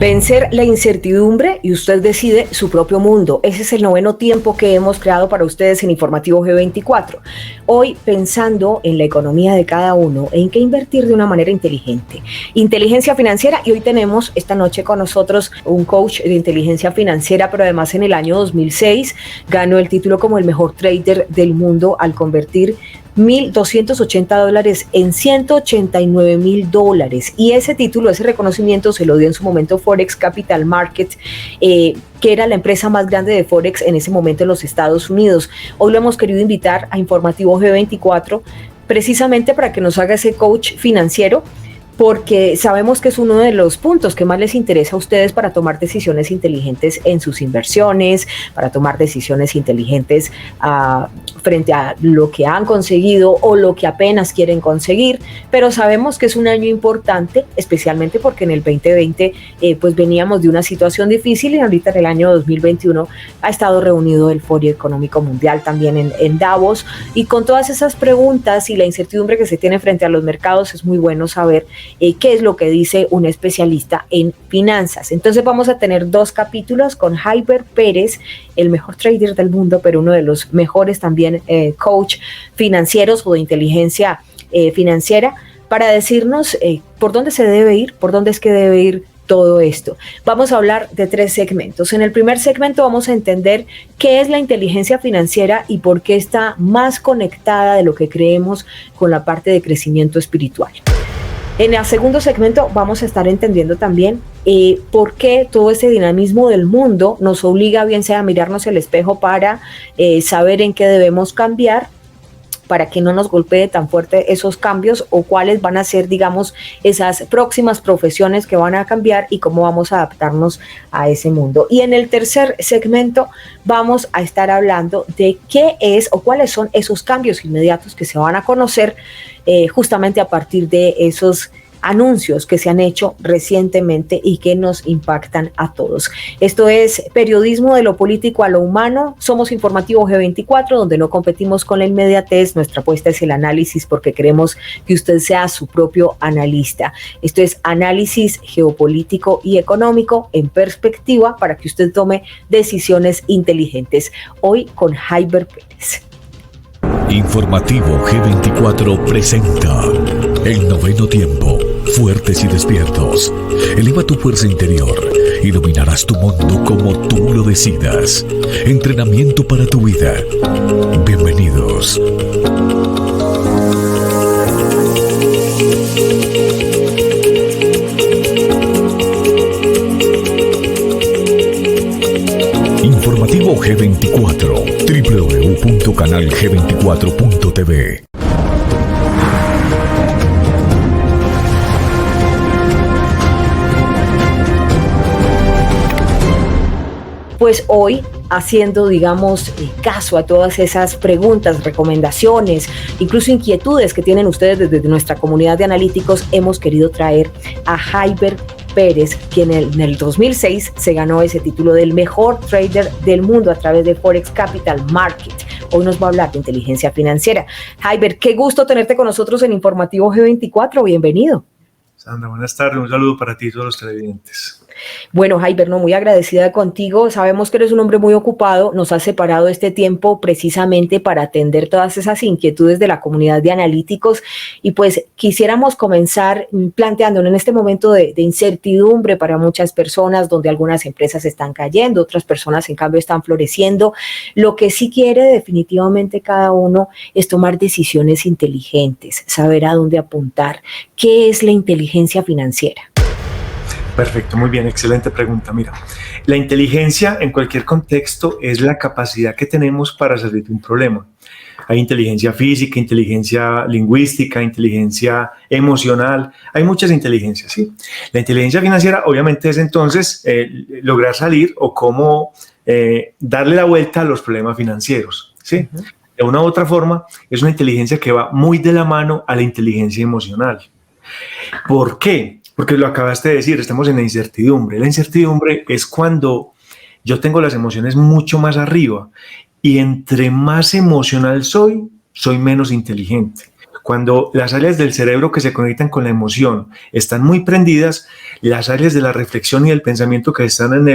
Vencer la incertidumbre y usted decide su propio mundo. Ese es el 9º tiempo que hemos creado para ustedes en Informativo G24. Hoy pensando en la economía de cada uno, en qué invertir de una manera inteligente. Inteligencia financiera, y hoy tenemos esta noche con nosotros un coach de inteligencia financiera, pero además en el año 2006 ganó el título como el mejor trader del mundo al convertir $1,280 en $189,000, y ese título, ese reconocimiento se lo dio en su momento Forex Capital Market, que era la empresa más grande de Forex en ese momento en los Estados Unidos. Hoy lo hemos querido invitar a Informativo G24 precisamente para que nos haga ese coach financiero, porque sabemos que es uno de los puntos que más les interesa a ustedes para tomar decisiones inteligentes en sus inversiones, para tomar decisiones inteligentes frente a lo que han conseguido o lo que apenas quieren conseguir, pero sabemos que es un año importante, especialmente porque en el 2020 pues veníamos de una situación difícil, y ahorita en el año 2021 ha estado reunido el Foro Económico Mundial también en Davos, y con todas esas preguntas y la incertidumbre que se tiene frente a los mercados es muy bueno saber qué es lo que dice un especialista en finanzas. Entonces vamos a tener 2 capítulos con Jaiber Pérez, el mejor trader del mundo, pero uno de los mejores también coach financieros o de inteligencia financiera, para decirnos por dónde se debe ir, por dónde es que debe ir todo esto. Vamos a hablar de 3 segmentos. En el primer segmento vamos a entender qué es la inteligencia financiera y por qué está más conectada de lo que creemos con la parte de crecimiento espiritual. En el segundo segmento vamos a estar entendiendo también por qué todo ese dinamismo del mundo nos obliga, bien sea a mirarnos el espejo para saber en qué debemos cambiar, para que no nos golpee tan fuerte esos cambios, o cuáles van a ser, digamos, esas próximas profesiones que van a cambiar y cómo vamos a adaptarnos a ese mundo. Y en el tercer segmento vamos a estar hablando de qué es o cuáles son esos cambios inmediatos que se van a conocer justamente a partir de esos anuncios que se han hecho recientemente y que nos impactan a todos. Esto es periodismo de lo político a lo humano. Somos Informativo G24, donde no competimos con la inmediatez. Nuestra apuesta es el análisis, porque queremos que usted sea su propio analista. Esto es análisis geopolítico y económico en perspectiva para que usted tome decisiones inteligentes. Hoy con Jaiber Pérez. Informativo G24 presenta el 9º tiempo. Fuertes y despiertos. Eleva tu fuerza interior y dominarás tu mundo como tú lo decidas. Entrenamiento para tu vida. Bienvenidos. Informativo G24, www.canalg24.tv. Pues hoy, haciendo, digamos, caso a todas esas preguntas, recomendaciones, incluso inquietudes que tienen ustedes desde nuestra comunidad de analíticos, hemos querido traer a Jaiber Pérez, quien en el 2006 se ganó ese título del mejor trader del mundo a través de Forex Capital Market. Hoy nos va a hablar de inteligencia financiera. Jaiber, qué gusto tenerte con nosotros en Informativo G24. Bienvenido. Sandra, buenas tardes. Un saludo para ti y todos los televidentes. Bueno, Jaiber, muy agradecida contigo. Sabemos que eres un hombre muy ocupado. Nos has separado este tiempo precisamente para atender todas esas inquietudes de la comunidad de analíticos, y pues quisiéramos comenzar planteándonos en este momento de incertidumbre para muchas personas, donde algunas empresas están cayendo, otras personas en cambio están floreciendo. Lo que sí quiere definitivamente cada uno es tomar decisiones inteligentes, saber a dónde apuntar. ¿Qué es la inteligencia financiera? Perfecto, muy bien, excelente pregunta. Mira, la inteligencia en cualquier contexto es la capacidad que tenemos para salir de un problema. Hay inteligencia física, inteligencia lingüística, inteligencia emocional, hay muchas inteligencias, ¿sí? La inteligencia financiera obviamente es entonces lograr salir o cómo darle la vuelta a los problemas financieros, ¿sí? Uh-huh. De una u otra forma, es una inteligencia que va muy de la mano a la inteligencia emocional. ¿Por qué? Porque lo acabaste de decir, estamos en la incertidumbre. La incertidumbre es cuando yo tengo las emociones mucho más arriba, y entre más emocional soy menos inteligente. Cuando las áreas del cerebro que se conectan con la emoción están muy prendidas, las áreas de la reflexión y del pensamiento que están en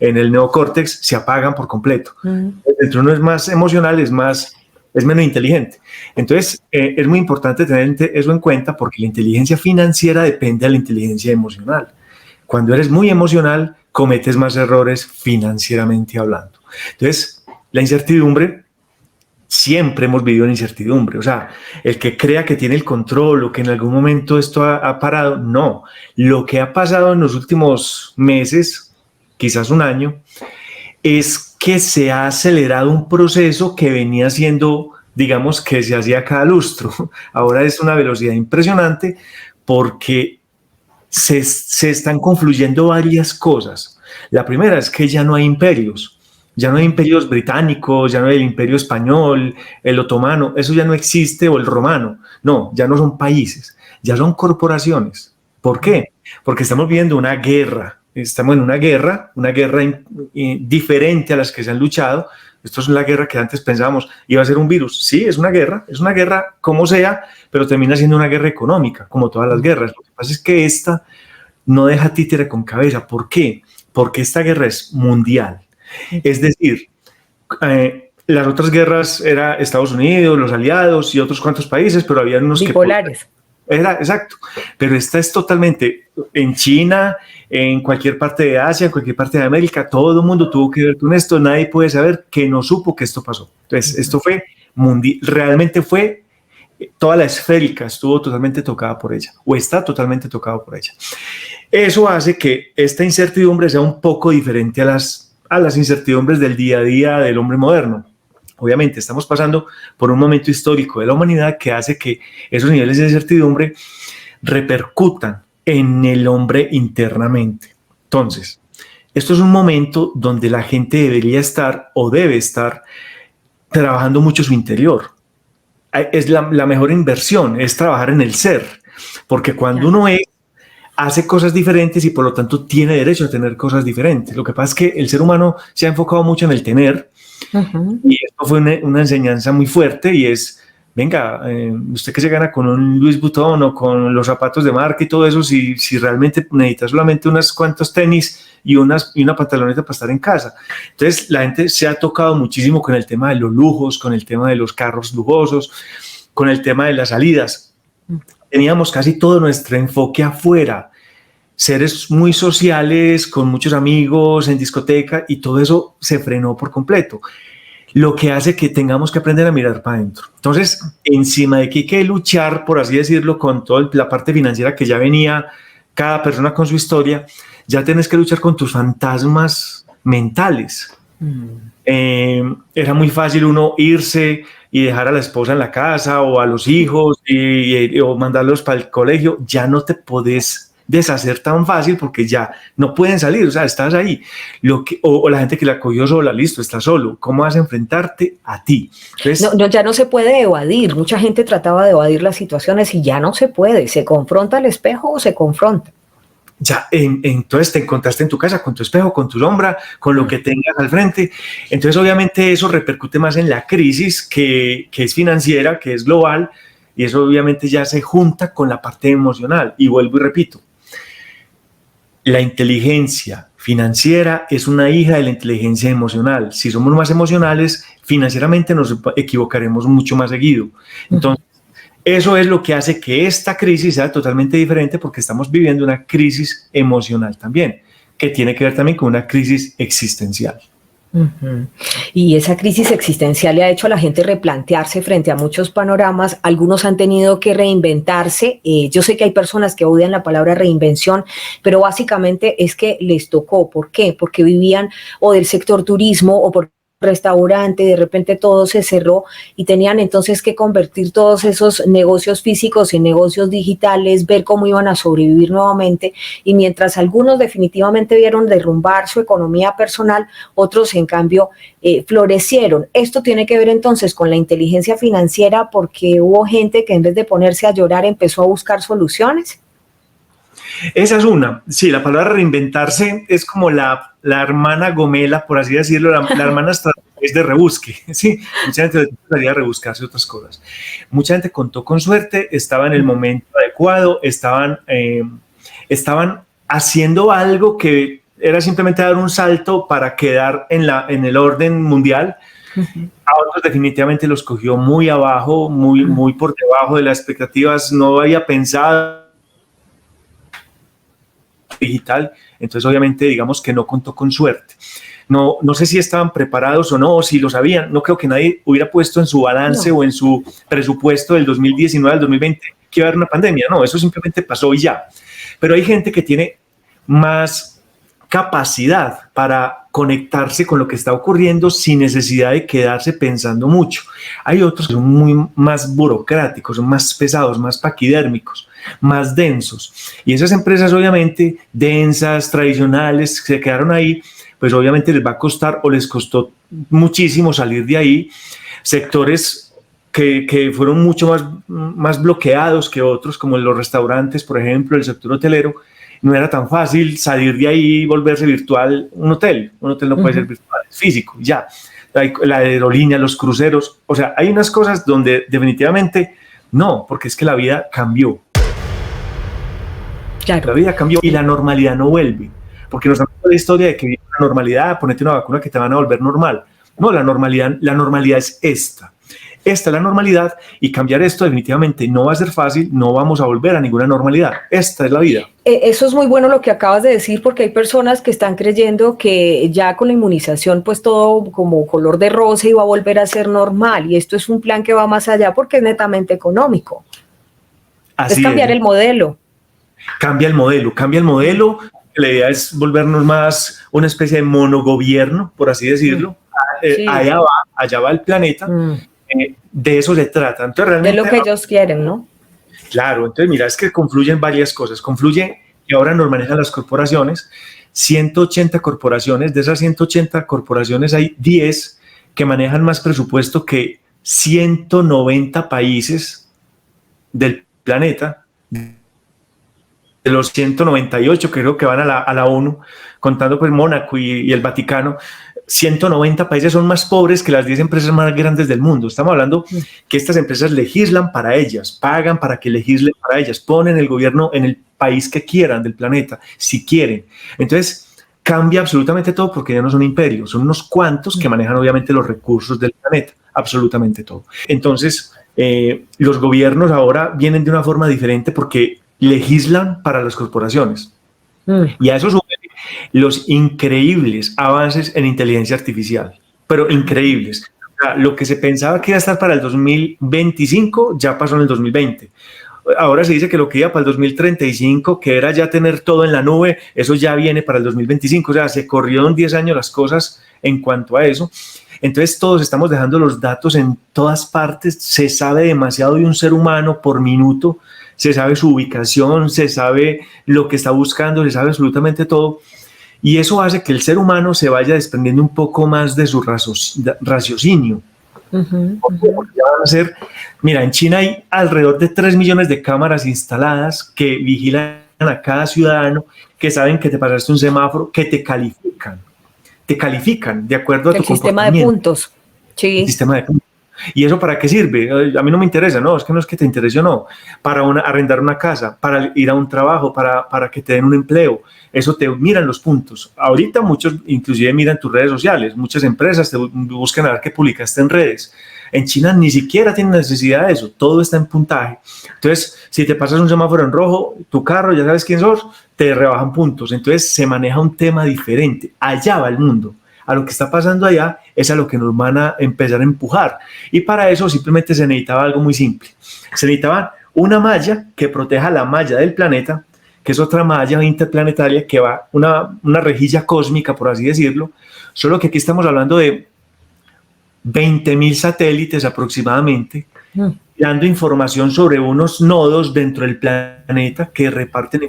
el neocórtex se apagan por completo. Entre uno es más emocional, es menos inteligente. Entonces, es muy importante tener eso en cuenta porque la inteligencia financiera depende de la inteligencia emocional. Cuando eres muy emocional, cometes más errores financieramente hablando. Entonces, la incertidumbre, siempre hemos vivido en incertidumbre. O sea, el que crea que tiene el control o que en algún momento esto ha parado, no. Lo que ha pasado en los últimos meses, quizás un año, es que se ha acelerado un proceso que venía siendo, digamos, que se hacía cada lustro. Ahora es una velocidad impresionante porque se están confluyendo varias cosas. La primera es que ya no hay imperios. Ya no hay imperios británicos, ya no hay el imperio español, el otomano, eso ya no existe, o el romano. No, ya no son países, ya son corporaciones. ¿Por qué? Porque estamos viendo una guerra. Estamos en una guerra diferente a las que se han luchado. Esto es la guerra que antes pensábamos iba a ser un virus. Sí, es una guerra como sea, pero termina siendo una guerra económica, como todas las guerras. Lo que pasa es que esta no deja títere con cabeza. ¿Por qué? Porque esta guerra es mundial. Es decir, las otras guerras era Estados Unidos, los aliados y otros cuantos países, pero había unos bipolares. Exacto, pero esta es totalmente en China, en cualquier parte de Asia, en cualquier parte de América, todo el mundo tuvo que ver con esto, nadie puede saber que no supo que esto pasó. Entonces, esto fue mundial, realmente fue, toda la esférica estuvo totalmente tocada por ella, o está totalmente tocada por ella. Eso hace que esta incertidumbre sea un poco diferente a las incertidumbres del día a día del hombre moderno. Obviamente estamos pasando por un momento histórico de la humanidad que hace que esos niveles de incertidumbre repercutan en el hombre internamente. Entonces, esto es un momento donde la gente debería estar o debe estar trabajando mucho su interior. Es la mejor inversión, es trabajar en el ser, porque cuando uno hace cosas diferentes y por lo tanto tiene derecho a tener cosas diferentes. Lo que pasa es que el ser humano se ha enfocado mucho en el tener. Y esto fue una enseñanza muy fuerte y es, venga, usted que se gana con un Louis Vuitton o con los zapatos de marca y todo eso, si realmente necesita solamente unos cuantos tenis y una pantaloneta para estar en casa. Entonces la gente se ha tocado muchísimo con el tema de los lujos, con el tema de los carros lujosos, con el tema de las salidas. Teníamos casi todo nuestro enfoque afuera, seres muy sociales, con muchos amigos, en discoteca, y todo eso se frenó por completo, lo que hace que tengamos que aprender a mirar para adentro. Entonces, encima de que hay que luchar, por así decirlo, con toda la parte financiera que ya venía, cada persona con su historia, ya tienes que luchar con tus fantasmas mentales. Era muy fácil uno irse y dejar a la esposa en la casa o a los hijos o mandarlos para el colegio. Ya no te podés deshacer tan fácil porque ya no pueden salir, o sea, estás ahí. O la gente que la cogió sola, listo, está solo. ¿Cómo vas a enfrentarte a ti? Entonces, ya no se puede evadir. Mucha gente trataba de evadir las situaciones y ya no se puede. ¿Se confronta al espejo o se confronta? Ya, entonces te encontraste en tu casa con tu espejo, con tu sombra, con lo que tengas al frente. Entonces, obviamente, eso repercute más en la crisis que es financiera, que es global, y eso obviamente ya se junta con la parte emocional. Y vuelvo y repito, la inteligencia financiera es una hija de la inteligencia emocional. Si somos más emocionales, financieramente nos equivocaremos mucho más seguido. Entonces, eso es lo que hace que esta crisis sea totalmente diferente porque estamos viviendo una crisis emocional también, que tiene que ver también con una crisis existencial. Y esa crisis existencial le ha hecho a la gente replantearse frente a muchos panoramas. Algunos han tenido que reinventarse. Yo sé que hay personas que odian la palabra reinvención, pero básicamente es que les tocó. ¿Por qué? Porque vivían o del sector turismo o por restaurante, de repente todo se cerró y tenían entonces que convertir todos esos negocios físicos en negocios digitales, ver cómo iban a sobrevivir nuevamente, y mientras algunos definitivamente vieron derrumbar su economía personal, otros en cambio florecieron. Esto tiene que ver entonces con la inteligencia financiera porque hubo gente que en vez de ponerse a llorar empezó a buscar soluciones. Esa es una. Sí, la palabra reinventarse es como la hermana Gomela, por así decirlo, la hermana es de rebusque, ¿sí? Mucha gente debería rebuscarse otras cosas. Mucha gente contó con suerte, estaba en el momento adecuado, estaban haciendo algo que era simplemente dar un salto para quedar en el orden mundial. A otros definitivamente los cogió muy abajo, muy por debajo de las expectativas, no había pensado digital, entonces obviamente digamos que no contó con suerte. No sé si estaban preparados o no, o si lo sabían, no creo que nadie hubiera puesto en su balance o en su presupuesto del 2019 al 2020 que iba a haber una pandemia, no, eso simplemente pasó y ya. Pero hay gente que tiene más capacidad para conectarse con lo que está ocurriendo sin necesidad de quedarse pensando mucho. Hay otros que son muy más burocráticos, son más pesados, más paquidérmicos, más densos. Y esas empresas obviamente densas, tradicionales, que se quedaron ahí, pues obviamente les va a costar o les costó muchísimo salir de ahí. Sectores que fueron mucho más bloqueados que otros, como los restaurantes, por ejemplo, el sector hotelero, no era tan fácil salir de ahí y volverse virtual un hotel. Un hotel no puede ser virtual, es físico, ya. La aerolínea, los cruceros, o sea, hay unas cosas donde definitivamente no, porque es que la vida cambió. Claro. La vida cambió y la normalidad no vuelve, porque nos han dado la historia de que viene la normalidad, ponete una vacuna que te van a volver normal. No, la normalidad es esta. Esta es la normalidad y cambiar esto definitivamente no va a ser fácil, no vamos a volver a ninguna normalidad. Esta es la vida. Eso es muy bueno lo que acabas de decir, porque hay personas que están creyendo que ya con la inmunización pues todo como color de rosa iba a volver a ser normal, y esto es un plan que va más allá porque es netamente económico. Así es cambiar el modelo. Cambia el modelo. La idea es volvernos más una especie de monogobierno, por así decirlo. Sí. Allá va el planeta. De eso se trata. Entonces, realmente, de lo que ellos quieren, ¿no? Claro, entonces mira, es que confluyen varias cosas. Confluye que ahora nos manejan las corporaciones, 180 corporaciones. De esas 180 corporaciones hay 10 que manejan más presupuesto que 190 países del planeta. De los 198 creo que van a la ONU, contando pues Mónaco y el Vaticano, 190 países son más pobres que las 10 empresas más grandes del mundo. Estamos hablando que estas empresas legislan para ellas, pagan para que legislen para ellas, ponen el gobierno en el país que quieran del planeta, si quieren. Entonces cambia absolutamente todo porque ya no son imperios, son unos cuantos que manejan obviamente los recursos del planeta, absolutamente todo. Entonces los gobiernos ahora vienen de una forma diferente porque legislan para las corporaciones. Y a eso suben los increíbles avances en inteligencia artificial, pero increíbles. O sea, lo que se pensaba que iba a estar para el 2025 ya pasó en el 2020. Ahora se dice que lo que iba para el 2035, que era ya tener todo en la nube, eso ya viene para el 2025. O sea, se corrieron 10 años las cosas en cuanto a eso. Entonces todos estamos dejando los datos en todas partes. Se sabe demasiado de un ser humano por minuto. Se sabe su ubicación, se sabe lo que está buscando, se sabe absolutamente todo. Y eso hace que el ser humano se vaya desprendiendo un poco más de su raciocinio. Mira, en China hay alrededor de 3 millones de cámaras instaladas que vigilan a cada ciudadano, que saben que te pasaste un semáforo, que te califican de acuerdo a tu comportamiento. El sistema de puntos. Sí. El sistema de puntos. ¿Y eso para qué sirve? A mí no me interesa, no, es que no es que te interese o no, para arrendar una casa, para ir a un trabajo, para que te den un empleo, eso te miran los puntos. Ahorita muchos inclusive miran tus redes sociales, muchas empresas te buscan a ver qué publicaste en redes. En China ni siquiera tienen necesidad de eso, todo está en puntaje. Entonces, si te pasas un semáforo en rojo, tu carro, ya sabes quién sos, te rebajan puntos. Entonces se maneja un tema diferente, allá va el mundo. A lo que está pasando allá es a lo que nos van a empezar a empujar. Y para eso simplemente se necesitaba algo muy simple. Se necesitaba una malla que proteja la malla del planeta, que es otra malla interplanetaria que va, una rejilla cósmica, por así decirlo. Solo que aquí estamos hablando de 20.000 satélites aproximadamente, dando información sobre unos nodos dentro del planeta que reparten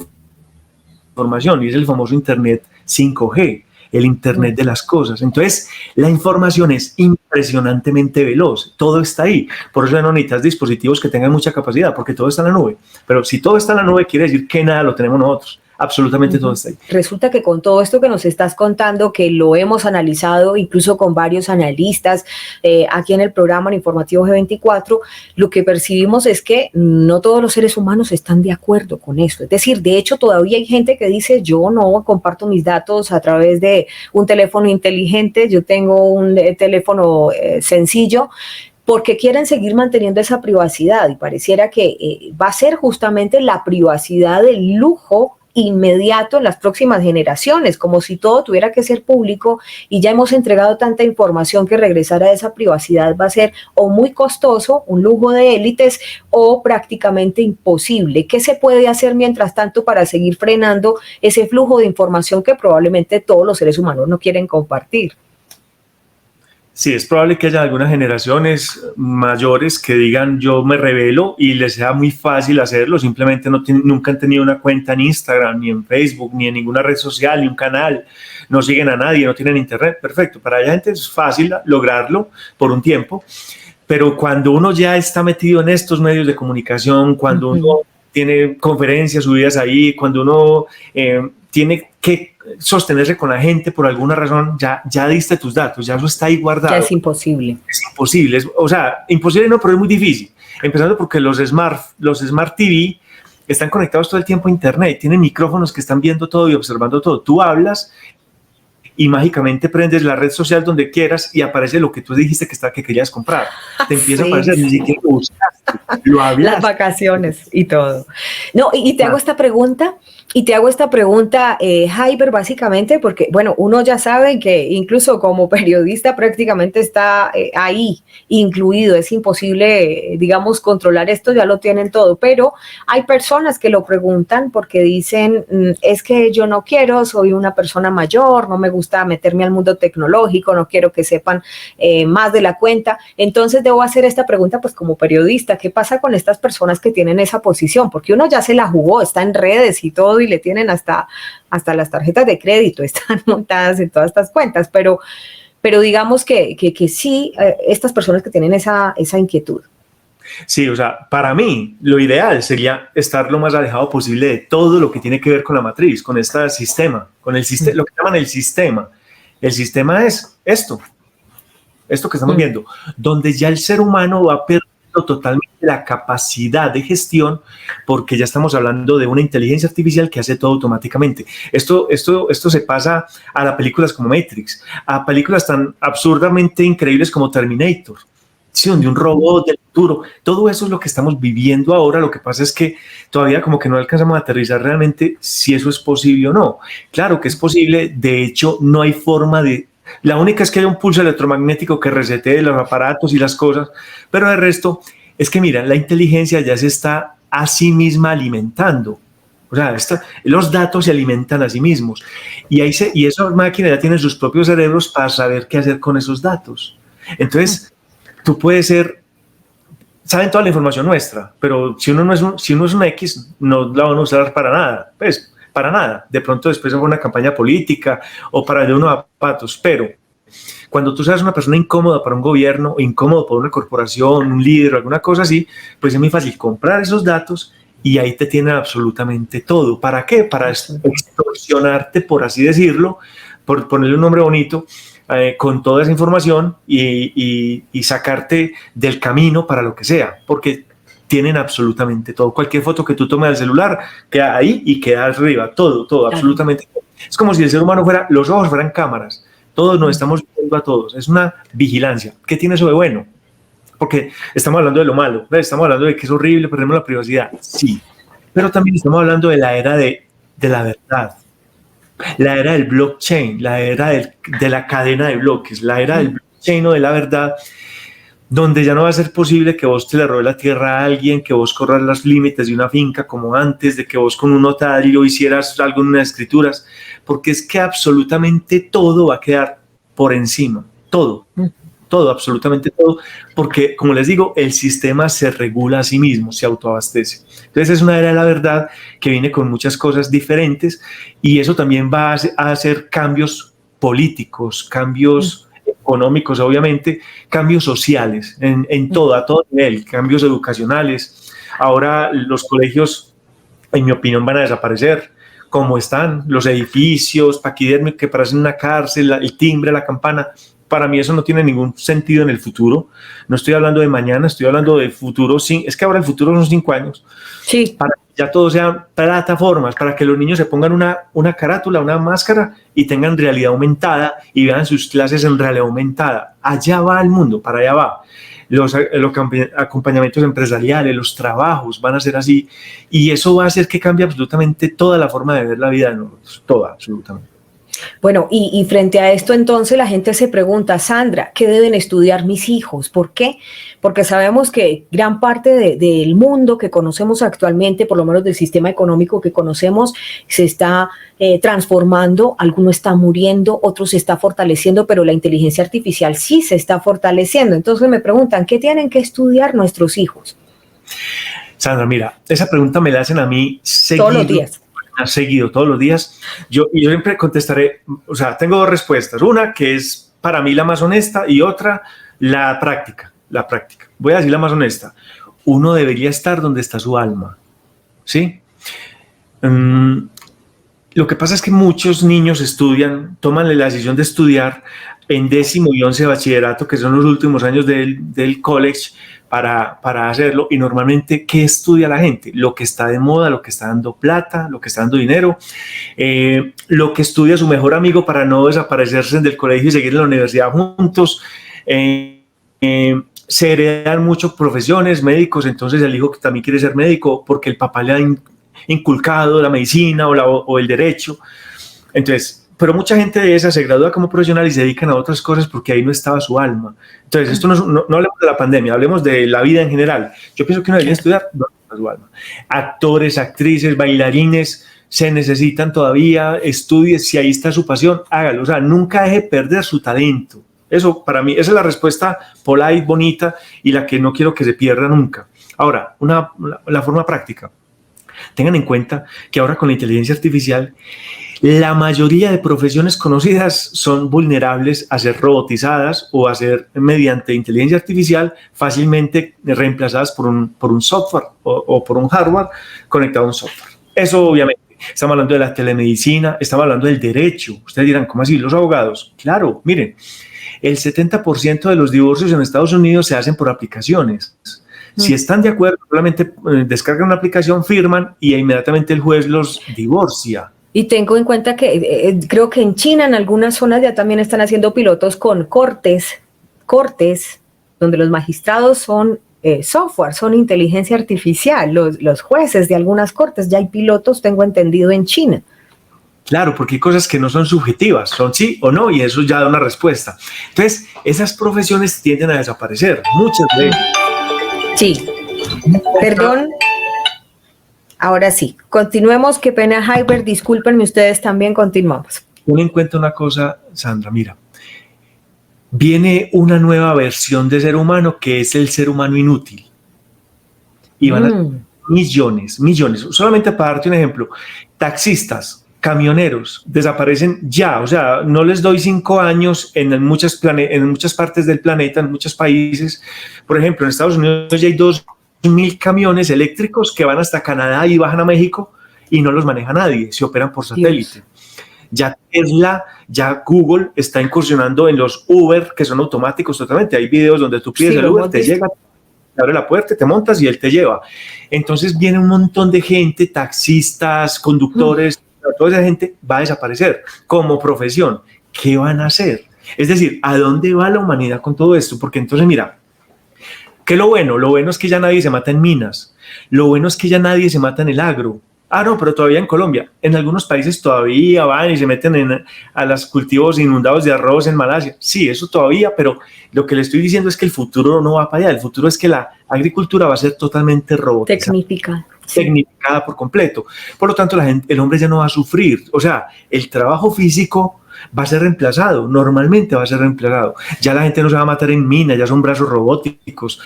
información. Y es el famoso Internet 5G. El Internet de las cosas. Entonces, la información es impresionantemente veloz, todo está ahí. Por eso no necesitas dispositivos que tengan mucha capacidad, porque todo está en la nube. Pero si todo está en la nube, quiere decir que nada lo tenemos nosotros. absolutamente todo está ahí. Resulta que con todo esto que nos estás contando, que lo hemos analizado incluso con varios analistas aquí en el programa, en Informativo G24, lo que percibimos es que no todos los seres humanos están de acuerdo con esto. Es decir, de hecho, todavía hay gente que dice, yo no comparto mis datos a través de un teléfono inteligente, yo tengo un teléfono sencillo, porque quieren seguir manteniendo esa privacidad, y pareciera que va a ser justamente la privacidad del lujo inmediato en las próximas generaciones, como si todo tuviera que ser público, y ya hemos entregado tanta información que regresar a esa privacidad va a ser o muy costoso, un lujo de élites, o prácticamente imposible. ¿Qué se puede hacer mientras tanto para seguir frenando ese flujo de información que probablemente todos los seres humanos no quieren compartir? Sí, es probable que haya algunas generaciones mayores que digan yo me rebelo y les sea muy fácil hacerlo, simplemente nunca han tenido una cuenta en Instagram, ni en Facebook, ni en ninguna red social, ni un canal, no siguen a nadie, no tienen internet, perfecto, para esa gente es fácil lograrlo por un tiempo, pero cuando uno ya está metido en estos medios de comunicación, cuando uno tiene conferencias subidas ahí, cuando uno tiene que sostenerse con la gente por alguna razón, ya diste tus datos, ya eso está ahí guardado. Ya es imposible. Es imposible, o sea, imposible no, pero es muy difícil. Empezando porque los Smart TV están conectados todo el tiempo a Internet, tienen micrófonos que están viendo todo y observando todo. Tú hablas y mágicamente prendes la red social donde quieras y aparece lo que tú dijiste que querías comprar. Te empieza a aparecer, ni siquiera lo buscaste, lo hablaste. Las vacaciones y todo. No, y te hago esta pregunta, Jaiber, básicamente porque, bueno, uno ya sabe que incluso como periodista prácticamente está ahí incluido, es imposible, digamos, controlar esto, ya lo tienen todo, pero hay personas que lo preguntan porque dicen, es que yo no quiero, soy una persona mayor, no me gusta meterme al mundo tecnológico, no quiero que sepan más de la cuenta, entonces debo hacer esta pregunta pues como periodista, ¿qué pasa con estas personas que tienen esa posición? Porque uno ya se la jugó, está en redes y todo y le tienen hasta las tarjetas de crédito, están montadas en todas estas cuentas, pero digamos que sí, estas personas que tienen esa inquietud. Sí, o sea, para mí lo ideal sería estar lo más alejado posible de todo lo que tiene que ver con la matriz, con este sistema, con el sistema, lo que llaman el sistema. El sistema es esto que estamos viendo, donde ya el ser humano va perdiendo totalmente la capacidad de gestión, porque ya estamos hablando de una inteligencia artificial que hace todo automáticamente. Esto se pasa a las películas como Matrix, a películas tan absurdamente increíbles como Terminator, ¿sí? Donde un robot del futuro, todo eso es lo que estamos viviendo ahora. Lo que pasa es que todavía como que no alcanzamos a aterrizar realmente si eso es posible o no. Claro que es posible, de hecho no hay forma de... La única es que hay un pulso electromagnético que resetee los aparatos y las cosas, pero el resto es que, mira, la inteligencia ya se está a sí misma alimentando. O sea, los datos se alimentan a sí mismos. Y esas máquinas ya tienen sus propios cerebros para saber qué hacer con esos datos. Entonces, tú puedes ser... Saben toda la información nuestra, pero si uno es un X, no la van a usar para nada. Pues, para nada. De pronto después hago una campaña política o para de unos zapatos, pero cuando tú seas una persona incómoda para un gobierno, o incómodo para una corporación, un líder o alguna cosa así, pues es muy fácil comprar esos datos y ahí te tienen absolutamente todo. ¿Para qué? Para extorsionarte, por así decirlo, por ponerle un nombre bonito, con toda esa información y sacarte del camino para lo que sea, porque tienen absolutamente todo. Cualquier foto que tú tomes del celular queda ahí y queda arriba, todo, claro. Absolutamente todo. Es como si el ser humano los ojos fueran cámaras, todos nos estamos viendo a todos, es una vigilancia. ¿Qué tiene eso de bueno? Porque estamos hablando de lo malo, estamos hablando de que es horrible, perdemos la privacidad, sí, pero también estamos hablando de la era de la verdad, la era del blockchain, la era de la cadena de bloques, la era del blockchain o de la verdad, donde ya no va a ser posible que vos te le robes la tierra a alguien, que vos corras los límites de una finca como antes, de que vos con un notario hicieras algo en unas escrituras, porque es que absolutamente todo va a quedar por encima, todo, absolutamente todo, porque como les digo, el sistema se regula a sí mismo, se autoabastece. Entonces es una era de la verdad que viene con muchas cosas diferentes y eso también va a hacer cambios políticos, cambios económicos, obviamente, cambios sociales a todo nivel, cambios educacionales. Ahora los colegios, en mi opinión, van a desaparecer. como están los edificios paquidérmicos que parecen una cárcel, el timbre, la campana. Para mí eso no tiene ningún sentido en el futuro. No estoy hablando de mañana, estoy hablando de futuro. Es que ahora el futuro son 5 años. Sí. Para que ya todo sean plataformas, para que los niños se pongan una carátula, una máscara y tengan realidad aumentada y vean sus clases en realidad aumentada. Allá va el mundo, para allá va. Los acompañamientos empresariales, los trabajos van a ser así, y eso va a hacer que cambie absolutamente toda la forma de ver la vida de nosotros, toda, absolutamente. Bueno, y frente a esto entonces la gente se pregunta, Sandra, ¿qué deben estudiar mis hijos? ¿Por qué? Porque sabemos que gran parte del mundo que conocemos actualmente, por lo menos del sistema económico que conocemos, se está transformando, alguno está muriendo, otro se está fortaleciendo, pero la inteligencia artificial sí se está fortaleciendo. Entonces me preguntan, ¿qué tienen que estudiar nuestros hijos? Sandra, mira, esa pregunta me la hacen a mí todos los días. Seguido, todos los días. Yo siempre contestaré, o sea, tengo 2 respuestas. Una que es para mí la más honesta y otra la práctica. Voy a decir la más honesta. Uno debería estar donde está su alma, ¿sí? Lo que pasa es que muchos niños toman la decisión de estudiar en 10º y 11 de bachillerato, que son los últimos años del college, para hacerlo, y normalmente, ¿qué estudia la gente? Lo que está de moda, lo que está dando plata, lo que está dando dinero, lo que estudia su mejor amigo para no desaparecerse del colegio y seguir en la universidad juntos. Se heredan muchas profesiones, médicos, entonces el hijo que también quiere ser médico porque el papá le ha inculcado la medicina o el derecho. Entonces, pero mucha gente de esa se gradúa como profesional y se dedican a otras cosas porque ahí no estaba su alma. Entonces, esto no hablemos de la pandemia, hablemos de la vida en general. Yo pienso que uno debería estudiar donde está su alma. Actores, actrices, bailarines, se necesitan todavía, estudie, si ahí está su pasión, hágalo. O sea, nunca deje perder su talento. Eso, para mí, esa es la respuesta polite, bonita, y la que no quiero que se pierda nunca. Ahora, la forma práctica. Tengan en cuenta que ahora con la inteligencia artificial, la mayoría de profesiones conocidas son vulnerables a ser robotizadas o a ser, mediante inteligencia artificial, fácilmente reemplazadas por un software o por un hardware conectado a un software. Eso obviamente. Estamos hablando de la telemedicina, estamos hablando del derecho. Ustedes dirán, ¿cómo así? ¿Los abogados? Claro, miren, el 70% de los divorcios en Estados Unidos se hacen por aplicaciones. Si están de acuerdo, solamente descargan una aplicación, firman y inmediatamente el juez los divorcia. Y tengo en cuenta que creo que en China, en algunas zonas ya también están haciendo pilotos con cortes, donde los magistrados son software, son inteligencia artificial, los jueces de algunas cortes, ya hay pilotos, tengo entendido, en China. Claro, porque hay cosas que no son subjetivas, son sí o no, y eso ya da una respuesta. Entonces, esas profesiones tienden a desaparecer, muchas veces. Sí, perdón. Ahora sí, continuemos, qué pena, Jaiber, discúlpenme ustedes también, continuamos. Ten en cuenta una cosa, Sandra, mira, viene una nueva versión de ser humano que es el ser humano inútil. Y van a ser millones, solamente para darte un ejemplo, taxistas, camioneros, desaparecen ya, o sea, no les doy 5 años en muchas partes del planeta, en muchos países. Por ejemplo, en Estados Unidos ya hay 2.000 camiones eléctricos que van hasta Canadá y bajan a México y no los maneja nadie, se operan por satélite. Ya Tesla, ya Google está incursionando en los Uber, que son automáticos totalmente. Hay videos donde tú pides el Uber, te llega, te abre la puerta, te montas y él te lleva. Entonces viene un montón de gente, taxistas, conductores, toda esa gente va a desaparecer como profesión. ¿Qué van a hacer? Es decir, ¿a dónde va la humanidad con todo esto? Porque entonces, mira, ¿qué es lo bueno? Lo bueno es que ya nadie se mata en minas. Lo bueno es que ya nadie se mata en el agro. Ah, no, pero todavía en Colombia. En algunos países todavía van y se meten a los cultivos inundados de arroz en Malasia. Sí, eso todavía, pero lo que le estoy diciendo es que el futuro no va para allá. El futuro es que la agricultura va a ser totalmente robotizada. Tecnificada por completo. Por lo tanto, el hombre ya no va a sufrir. O sea, el trabajo físico va a ser reemplazado. Normalmente va a ser reemplazado. Ya la gente no se va a matar en minas, ya son brazos robóticos.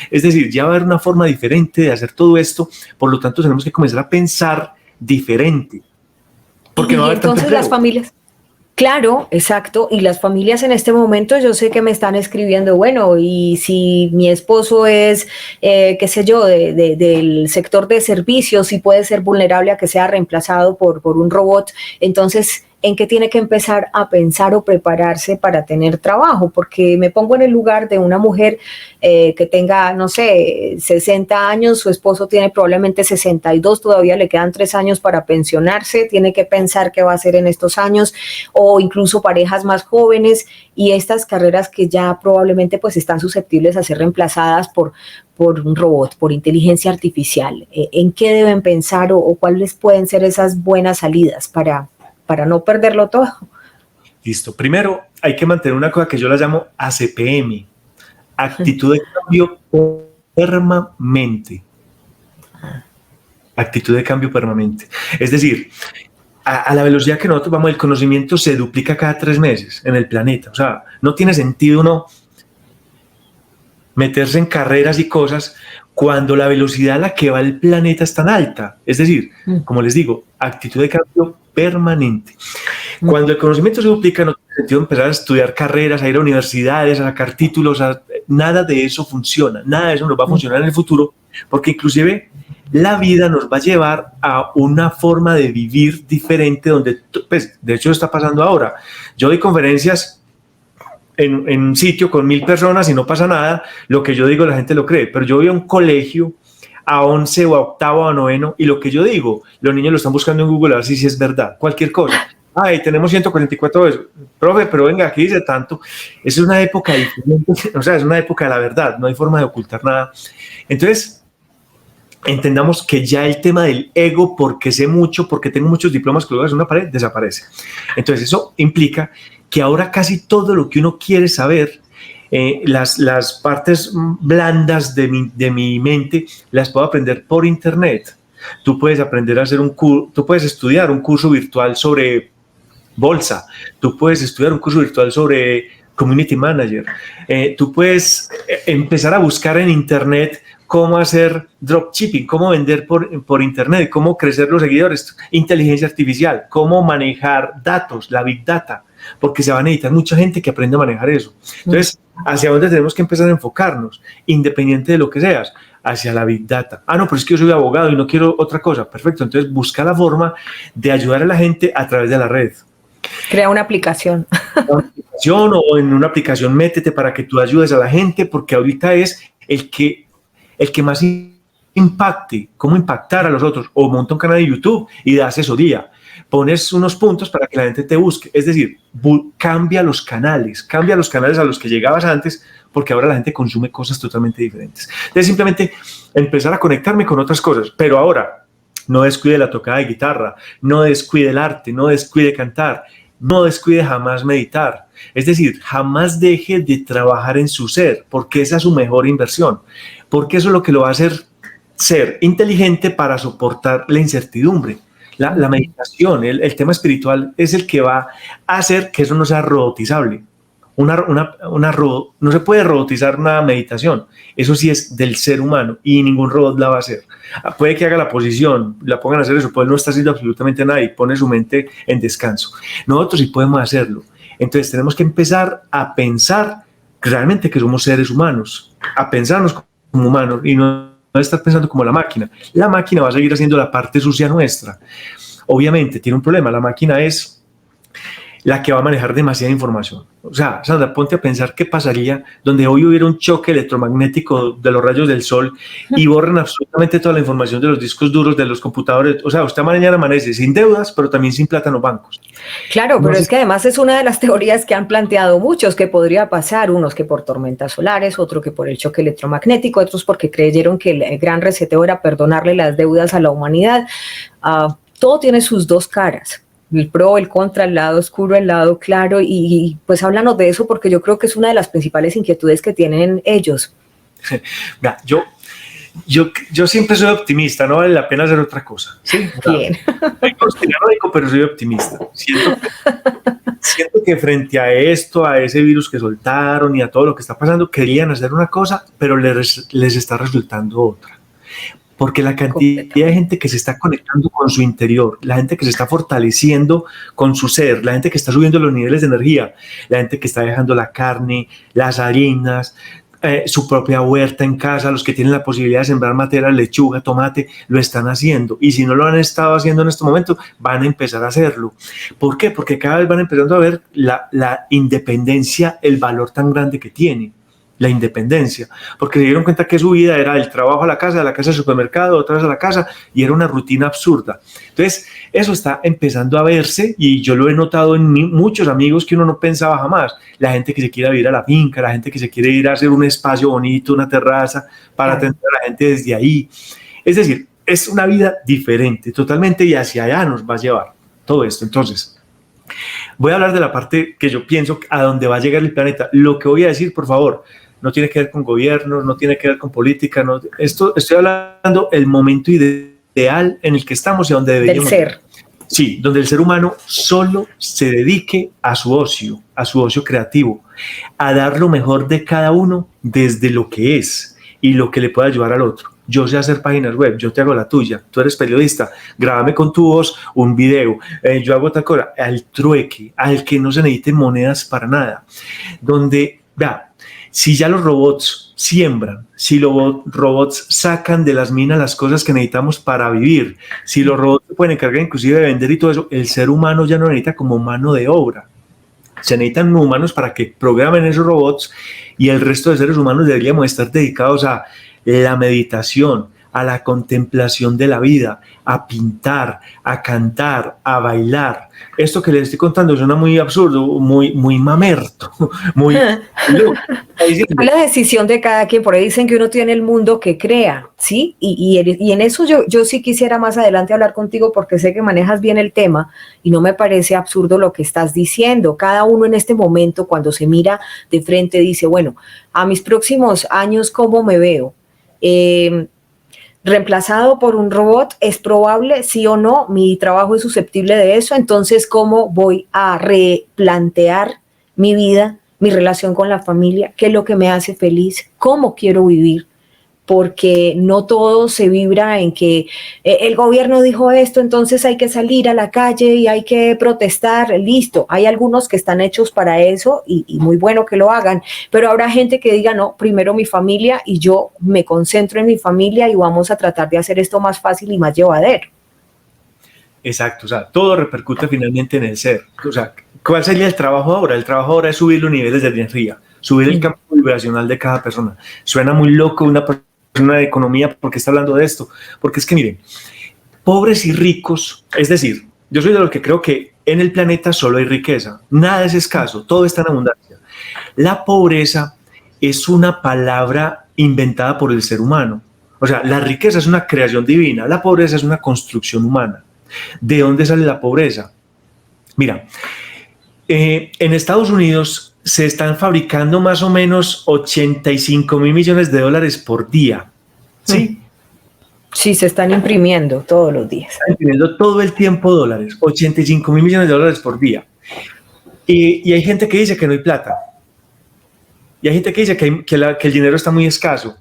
Es decir, ya va a haber una forma diferente de hacer todo esto, por lo tanto tenemos que comenzar a pensar diferente. Porque no va a haber entonces las familias. Claro, exacto. Y las familias en este momento, yo sé que me están escribiendo, bueno, y si mi esposo es, qué sé yo, del sector de servicios y puede ser vulnerable a que sea reemplazado por un robot, entonces, ¿en qué tiene que empezar a pensar o prepararse para tener trabajo? Porque me pongo en el lugar de una mujer que tenga, no sé, 60 años, su esposo tiene probablemente 62, todavía le quedan 3 años para pensionarse, tiene que pensar qué va a hacer en estos años, o incluso parejas más jóvenes, y estas carreras que ya probablemente pues están susceptibles a ser reemplazadas por un robot, por inteligencia artificial. ¿En qué deben pensar o cuáles pueden ser esas buenas salidas para no perderlo todo? Listo. Primero, hay que mantener una cosa que yo la llamo ACPM, actitud de cambio permanente. Actitud de cambio permanente. Es decir, a la velocidad que nosotros vamos, el conocimiento se duplica cada 3 meses en el planeta. O sea, no tiene sentido uno meterse en carreras y cosas cuando la velocidad a la que va el planeta es tan alta. Es decir, como les digo, actitud de cambio permanente. Cuando el conocimiento se duplica, no tiene sentido empezar a estudiar carreras, a ir a universidades, a sacar títulos, nada de eso funciona, nada de eso nos va a funcionar en el futuro, porque inclusive la vida nos va a llevar a una forma de vivir diferente, donde, pues, de hecho está pasando ahora. Yo doy conferencias en un sitio con 1000 personas y no pasa nada, lo que yo digo la gente lo cree, pero yo voy a un colegio a 11 o a octavo o a noveno y lo que yo digo, los niños lo están buscando en Google a ver si es verdad, cualquier cosa. Ay, tenemos 144 veces, profe, pero venga, aquí dice tanto. Es una época diferente, o sea, es una época de la verdad, no hay forma de ocultar nada. Entonces, entendamos que ya el tema del ego, porque sé mucho, porque tengo muchos diplomas colgados en una pared, desaparece. Entonces, eso implica que ahora casi todo lo que uno quiere saber, las partes blandas de mi mente, las puedo aprender por internet. Tú puedes aprender a hacer tú puedes estudiar un curso virtual sobre bolsa, tú puedes estudiar un curso virtual sobre community manager, tú puedes empezar a buscar en internet cómo hacer dropshipping, cómo vender por internet, cómo crecer los seguidores, inteligencia artificial, cómo manejar datos, la big data, porque se va a necesitar mucha gente que aprenda a manejar eso. Entonces, ¿hacia dónde tenemos que empezar a enfocarnos? Independiente de lo que seas, hacia la big data. Ah, no, pero es que yo soy abogado y no quiero otra cosa. Perfecto, entonces busca la forma de ayudar a la gente a través de la red. Crea una aplicación. O en una aplicación métete para que tú ayudes a la gente, porque ahorita es el que más impacte, cómo impactar a los otros, o monta un canal de YouTube y da asesoría, pones unos puntos para que la gente te busque, es decir, cambia los canales a los que llegabas antes, porque ahora la gente consume cosas totalmente diferentes. Entonces simplemente empezar a conectarme con otras cosas, pero ahora no descuide la tocada de guitarra, no descuide el arte, no descuide cantar, no descuide jamás meditar. Es decir, jamás deje de trabajar en su ser, porque esa es su mejor inversión, porque eso es lo que lo va a hacer ser inteligente para soportar la incertidumbre. La meditación, el tema espiritual es el que va a hacer que eso no sea robotizable. No se puede robotizar una meditación, eso sí es del ser humano y ningún robot la va a hacer. Puede que haga la posición, la pongan a hacer eso, pues no está haciendo absolutamente nada y pone su mente en descanso. Nosotros sí podemos hacerlo. Entonces tenemos que empezar a pensar realmente que somos seres humanos, a pensarnos como humanos y no estar pensando como la máquina. La máquina va a seguir haciendo la parte sucia nuestra. Obviamente tiene un problema, la máquina es la que va a manejar demasiada información. O sea, Sandra, ponte a pensar qué pasaría donde hoy hubiera un choque electromagnético de los rayos del sol y borren absolutamente toda la información de los discos duros, de los computadores. O sea, usted mañana amanece sin deudas, pero también sin plata en los bancos. Claro, pero es que además es una de las teorías que han planteado muchos que podría pasar, unos que por tormentas solares, otro que por el choque electromagnético, otros porque creyeron que el gran reseteo era perdonarle las deudas a la humanidad. Todo tiene sus dos caras. El pro, el contra, el lado oscuro, el lado claro, y pues háblanos de eso porque yo creo que es una de las principales inquietudes que tienen ellos. Mira, yo siempre soy optimista, no vale la pena hacer otra cosa. ¿Sí? Bien. Soy conspiranoico, pero soy optimista. Siento que frente a esto, a ese virus que soltaron y a todo lo que está pasando, querían hacer una cosa, pero les está resultando otra. porque la cantidad de gente que se está conectando con su interior, la gente que se está fortaleciendo con su ser, la gente que está subiendo los niveles de energía, la gente que está dejando la carne, las harinas, su propia huerta en casa, los que tienen la posibilidad de sembrar materia, lechuga, tomate, lo están haciendo. Y si no lo han estado haciendo en este momento, van a empezar a hacerlo. ¿Por qué? Porque cada vez van empezando a ver la independencia, el valor tan grande que tiene. La independencia, porque se dieron cuenta que su vida era del trabajo a la casa, de la casa al supermercado, otra vez a la casa, y era una rutina absurda. Entonces, eso está empezando a verse, y yo lo he notado en muchos amigos que uno no pensaba jamás. La gente que se quiere ir a la finca, la gente que se quiere ir a hacer un espacio bonito, una terraza, para atender a la gente desde ahí. Es decir, es una vida diferente, totalmente, y hacia allá nos va a llevar todo esto. Entonces, voy a hablar de la parte que yo pienso a dónde va a llegar el planeta. Lo que voy a decir, por favor, no tiene que ver con gobiernos, no tiene que ver con política, no, estoy hablando del momento ideal en el que estamos y donde deberíamos... Del ser. Sí, donde el ser humano solo se dedique a su ocio creativo, a dar lo mejor de cada uno desde lo que es y lo que le pueda ayudar al otro. Yo sé hacer páginas web, yo te hago la tuya, tú eres periodista, grábame con tu voz un video, yo hago otra cosa, al trueque, al que no se necesiten monedas para nada, donde, vea, si ya los robots siembran, si los robots sacan de las minas las cosas que necesitamos para vivir, si los robots se pueden encargar inclusive de vender y todo eso, el ser humano ya no necesita como mano de obra. Se necesitan humanos para que programen esos robots, y el resto de seres humanos deberíamos estar dedicados a la meditación, a la contemplación de la vida, a pintar, a cantar, a bailar. Esto que les estoy contando suena muy absurdo, muy mamerto, muy... Es la decisión de cada quien. Por ahí dicen que uno tiene el mundo que crea, ¿sí? Y en eso yo sí quisiera más adelante hablar contigo, porque sé que manejas bien el tema y no me parece absurdo lo que estás diciendo. Cada uno en este momento, cuando se mira de frente, dice, bueno, a mis próximos años, ¿cómo me veo? ¿Reemplazado por un robot? ¿Es probable? ¿Sí o no? ¿Mi trabajo es susceptible de eso? Entonces, ¿cómo voy a replantear mi vida, mi relación con la familia? ¿Qué es lo que me hace feliz? ¿Cómo quiero vivir? Porque no todo se vibra en que el gobierno dijo esto, entonces hay que salir a la calle y hay que protestar, listo. Hay algunos que están hechos para eso y muy bueno que lo hagan, pero habrá gente que diga, no, primero mi familia, y yo me concentro en mi familia y vamos a tratar de hacer esto más fácil y más llevadero. Exacto, o sea, todo repercute finalmente en el ser. O sea, ¿cuál sería el trabajo ahora? El trabajo ahora es subir los niveles de energía, subir el campo vibracional de cada persona. Suena muy loco una de economía, porque está hablando de esto, porque es que miren, pobres y ricos, es decir, yo soy de los que creo que en el planeta solo hay riqueza, nada es escaso, todo está en abundancia. La pobreza es una palabra inventada por el ser humano, o sea, la riqueza es una creación divina, la pobreza es una construcción humana. ¿De dónde sale la pobreza? Mira, en Estados Unidos se están fabricando más o menos 85,000 millones de dólares por día, ¿sí? Sí, se están imprimiendo todos los días. Están imprimiendo todo el tiempo dólares, 85,000 millones de dólares por día. Y hay gente que dice que no hay plata. Y hay gente que dice que el dinero está muy escaso.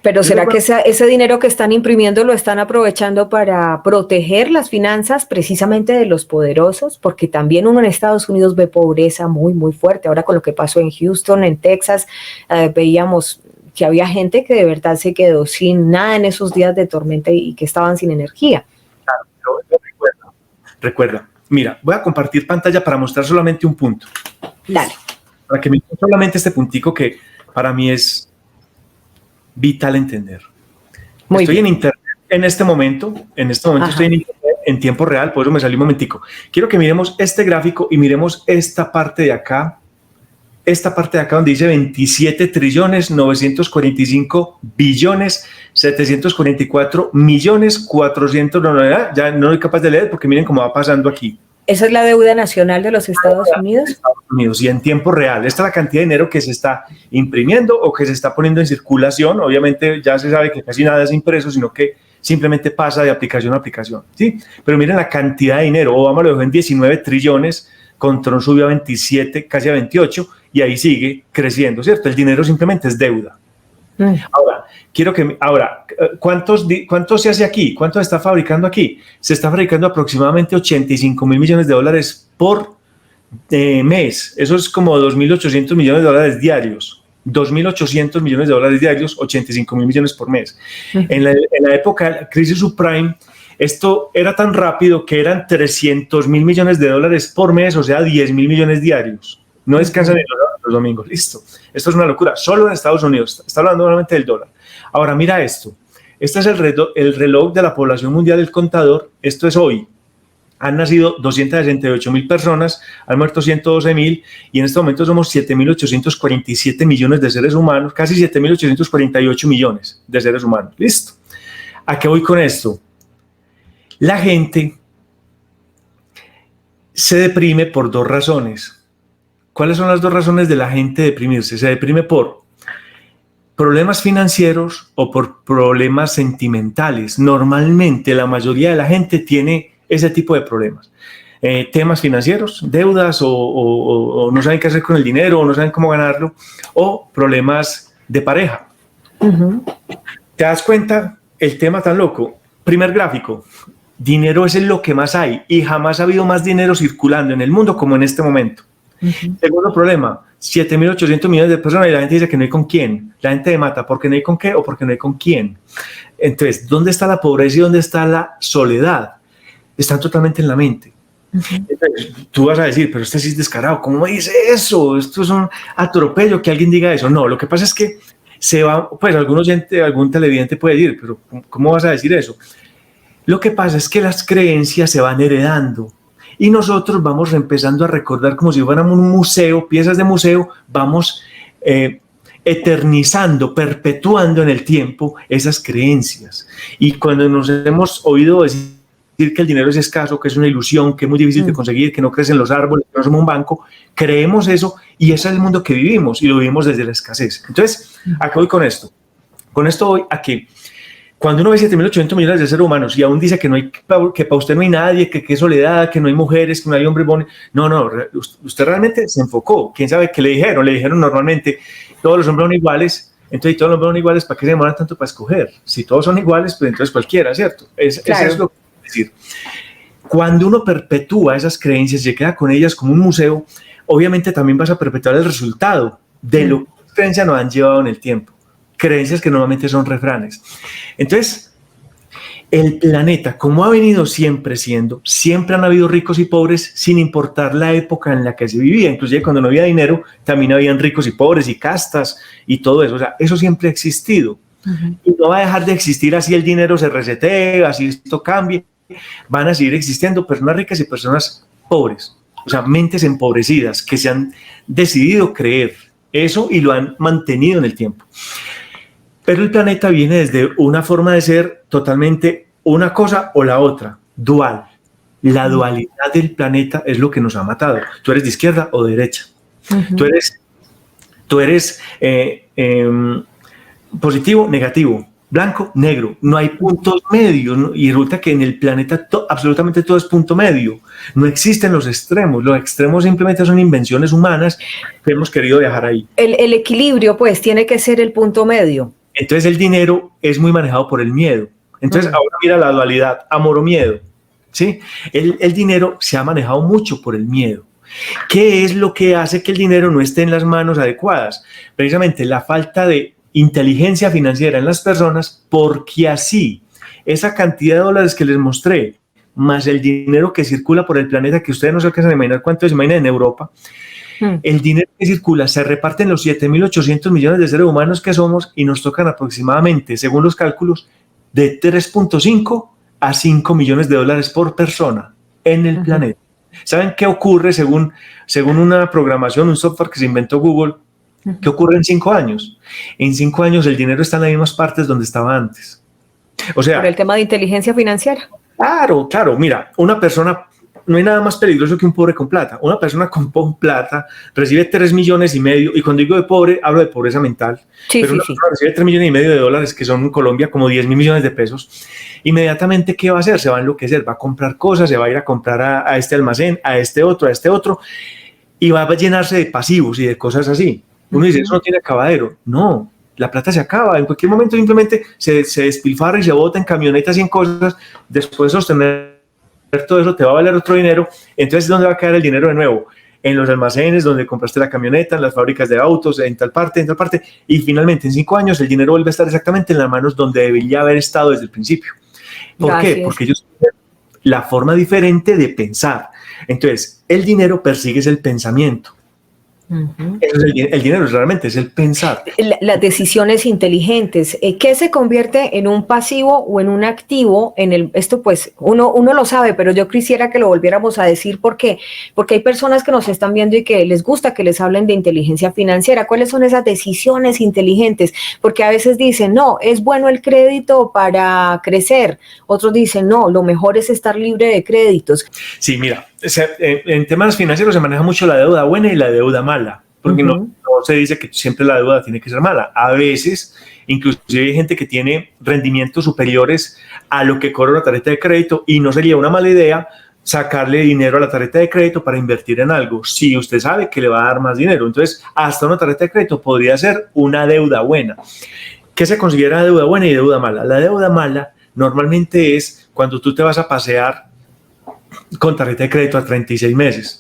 Pero ¿será que ese dinero que están imprimiendo lo están aprovechando para proteger las finanzas precisamente de los poderosos? Porque también uno en Estados Unidos ve pobreza muy, muy fuerte. Ahora con lo que pasó en Houston, en Texas, veíamos que había gente que de verdad se quedó sin nada en esos días de tormenta y que estaban sin energía. Claro, recuerda. Mira, voy a compartir pantalla para mostrar solamente un punto. Dale. Para que miren solamente este puntico que para mí es vital entender. Estoy en internet en este momento estoy en internet en tiempo real, por eso me salí un momentico. Quiero que miremos este gráfico y miremos esta parte de acá donde dice 27 trillones 945 billones 744 millones 400, ya no soy capaz de leer porque miren cómo va pasando aquí. ¿Esa es la deuda nacional de los Estados Unidos? Estados Unidos, y en tiempo real. Esta es la cantidad de dinero que se está imprimiendo o que se está poniendo en circulación. Obviamente ya se sabe que casi nada es impreso, sino que simplemente pasa de aplicación a aplicación, ¿sí? Pero miren la cantidad de dinero. Obama lo dejó en 19 trillones, con Trump subió a 27, casi a 28, y ahí sigue creciendo, ¿cierto? El dinero simplemente es deuda. Ahora, ¿cuánto se hace aquí? ¿Cuánto se está fabricando aquí? Se está fabricando aproximadamente 85 mil millones de dólares por mes. Eso es como 2.800 millones de dólares diarios. 2.800 millones de dólares diarios, 85 mil millones por mes. En la época de la crisis subprime, esto era tan rápido que eran 300 mil millones de dólares por mes, o sea, 10 mil millones diarios. No descansan ni los domingos. Listo. Esto es una locura. Solo en Estados Unidos. Está hablando nuevamente del dólar. Ahora, mira esto. Este es el reloj de la población mundial del contador. Esto es hoy. Han nacido 268 mil personas, han muerto 112 mil y en este momento somos 7.847 millones de seres humanos, casi 7.848 millones de seres humanos. Listo. ¿A qué voy con esto? La gente se deprime por dos razones. ¿Cuáles son las dos razones de la gente deprimirse? Se deprime por problemas financieros o por problemas sentimentales. Normalmente la mayoría de la gente tiene ese tipo de problemas. Temas financieros, deudas o no saben qué hacer con el dinero o no saben cómo ganarlo, o problemas de pareja. ¿Te das cuenta el tema tan loco? Primer gráfico. Dinero es lo que más hay y jamás ha habido más dinero circulando en el mundo como en este momento. Segundo problema, 7.800 millones de personas y la gente dice que no hay con quién. La gente mata porque no hay con qué o porque no hay con quién. Entonces, ¿dónde está la pobreza y dónde está la soledad? Están totalmente en la mente. Entonces, tú vas a decir, pero este sí es descarado. ¿Cómo me dice eso? Esto es un atropello que alguien diga eso. No, lo que pasa es que se va, pues algún televidente puede decir, pero ¿cómo vas a decir eso? Lo que pasa es que las creencias se van heredando. Y nosotros vamos empezando a recordar como si fuéramos un museo, piezas de museo, vamos eternizando, perpetuando en el tiempo esas creencias. Y cuando nos hemos oído decir que el dinero es escaso, que es una ilusión, que es muy difícil de conseguir, que no crecen los árboles, que no somos un banco, creemos eso y ese es el mundo que vivimos y lo vivimos desde la escasez. Entonces, ¿a qué voy con esto? Con esto voy a que cuando uno ve 7.800 millones de seres humanos y aún dice que para usted no hay nadie, que es soledad, que no hay mujeres, que no hay hombres bonitos, no, usted realmente se enfocó. ¿Quién sabe qué le dijeron? Le dijeron normalmente, todos los hombres son iguales, entonces todos los hombres son iguales, ¿para qué se demoran tanto para escoger? Si todos son iguales, pues entonces cualquiera, ¿cierto? Claro. Eso es lo que quiero decir. Cuando uno perpetúa esas creencias y se queda con ellas como un museo, obviamente también vas a perpetuar el resultado de lo que las creencias nos han llevado en el tiempo. Creencias que normalmente son refranes. Entonces, el planeta, como ha venido siempre siendo, siempre han habido ricos y pobres sin importar la época en la que se vivía. Inclusive cuando no había dinero, también habían ricos y pobres y castas y todo eso. O sea, eso siempre ha existido. Y no va a dejar de existir así el dinero se resetee, así esto cambie. Van a seguir existiendo personas ricas y personas pobres. O sea, mentes empobrecidas que se han decidido creer eso y lo han mantenido en el tiempo. Pero el planeta viene desde una forma de ser totalmente una cosa o la otra, dual. La dualidad del planeta es lo que nos ha matado. Tú eres de izquierda o de derecha. Tú eres positivo, negativo, blanco, negro. No hay puntos medios, ¿no? Y resulta que en el planeta absolutamente todo es punto medio. No existen los extremos. Los extremos simplemente son invenciones humanas que hemos querido dejar ahí. El equilibrio, pues, tiene que ser el punto medio. Entonces el dinero es muy manejado por el miedo. Entonces ahora mira la dualidad, amor o miedo. ¿Sí? El dinero se ha manejado mucho por el miedo. ¿Qué es lo que hace que el dinero no esté en las manos adecuadas? Precisamente la falta de inteligencia financiera en las personas, porque así esa cantidad de dólares que les mostré, más el dinero que circula por el planeta, que ustedes no se alcanzan a imaginar cuánto se imaginan en Europa, el dinero que circula se reparte en los 7.800 millones de seres humanos que somos y nos tocan aproximadamente, según los cálculos, de 3.5 a 5 millones de dólares por persona en el planeta. ¿Saben qué ocurre según una programación, un software que se inventó Google? ¿Qué ocurre en 5 años? En 5 años el dinero está en las mismas partes donde estaba antes. O sea, por el tema de inteligencia financiera. Claro. Mira, una persona, no hay nada más peligroso que un pobre con plata. Una persona con plata recibe 3,5 millones y cuando digo de pobre, hablo de pobreza mental. Pero una persona recibe 3,5 millones de dólares, que son en Colombia como 10,000 millones de pesos. Inmediatamente, ¿qué va a hacer? Se va a enloquecer, va a comprar cosas, se va a ir a comprar a este almacén, a este otro, y va a llenarse de pasivos y de cosas así. Uno dice, eso no tiene acabadero. No, la plata se acaba, en cualquier momento simplemente se despilfarra y se bota en camionetas y en cosas, después sostener todo eso te va a valer otro dinero, entonces ¿dónde va a quedar el dinero de nuevo? En los almacenes donde compraste la camioneta, en las fábricas de autos, en tal parte, y finalmente en 5 años el dinero vuelve a estar exactamente en las manos donde debería haber estado desde el principio. ¿Por qué? Porque ellos tienen la forma diferente de pensar. Entonces, el dinero persigue el pensamiento. Eso es el dinero realmente es el pensar. Las decisiones inteligentes. ¿Qué se convierte en un pasivo o en un activo? Esto pues uno lo sabe, pero yo quisiera que lo volviéramos a decir. ¿Por qué? Porque hay personas que nos están viendo y que les gusta que les hablen de inteligencia financiera. ¿Cuáles son esas decisiones inteligentes? Porque a veces dicen, no, es bueno el crédito para crecer. Otros dicen, no, lo mejor es estar libre de créditos. Sí, mira, en temas financieros se maneja mucho la deuda buena y la deuda mala, porque no se dice que siempre la deuda tiene que ser mala. A veces, inclusive hay gente que tiene rendimientos superiores a lo que cobra una tarjeta de crédito y no sería una mala idea sacarle dinero a la tarjeta de crédito para invertir en algo, si usted sabe que le va a dar más dinero. Entonces, hasta una tarjeta de crédito podría ser una deuda buena. ¿Qué se considera deuda buena y deuda mala? La deuda mala normalmente es cuando tú te vas a pasear con tarjeta de crédito a 36 meses.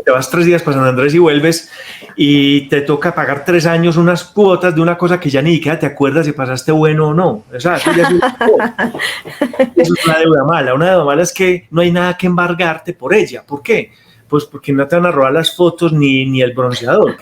Te vas 3 días para San Andrés y vuelves y te toca pagar 3 años unas cuotas de una cosa que ya ni siquiera te acuerdas si pasaste bueno o no. O sea, eso ya es una deuda mala. Una deuda mala es que no hay nada que embargarte por ella. ¿Por qué? Pues porque no te van a robar las fotos ni el bronceador.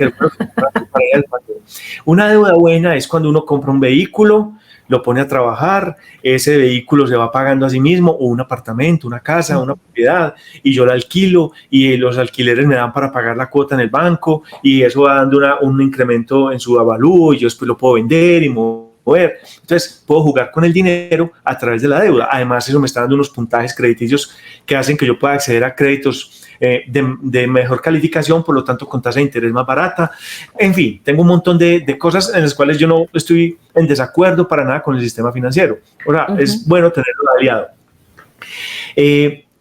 Una deuda buena es cuando uno compra un vehículo, lo pone a trabajar, ese vehículo se va pagando a sí mismo, o un apartamento, una casa, una propiedad, y yo la alquilo, y los alquileres me dan para pagar la cuota en el banco, y eso va dando un incremento en su avalúo, y yo después lo puedo vender y mover. Entonces, puedo jugar con el dinero a través de la deuda. Además, eso me está dando unos puntajes crediticios que hacen que yo pueda acceder a créditos de mejor calificación, por lo tanto con tasa de interés más barata. En fin, tengo un montón de cosas en las cuales yo no estoy en desacuerdo para nada con el sistema financiero. O sea, es bueno tenerlo aliado.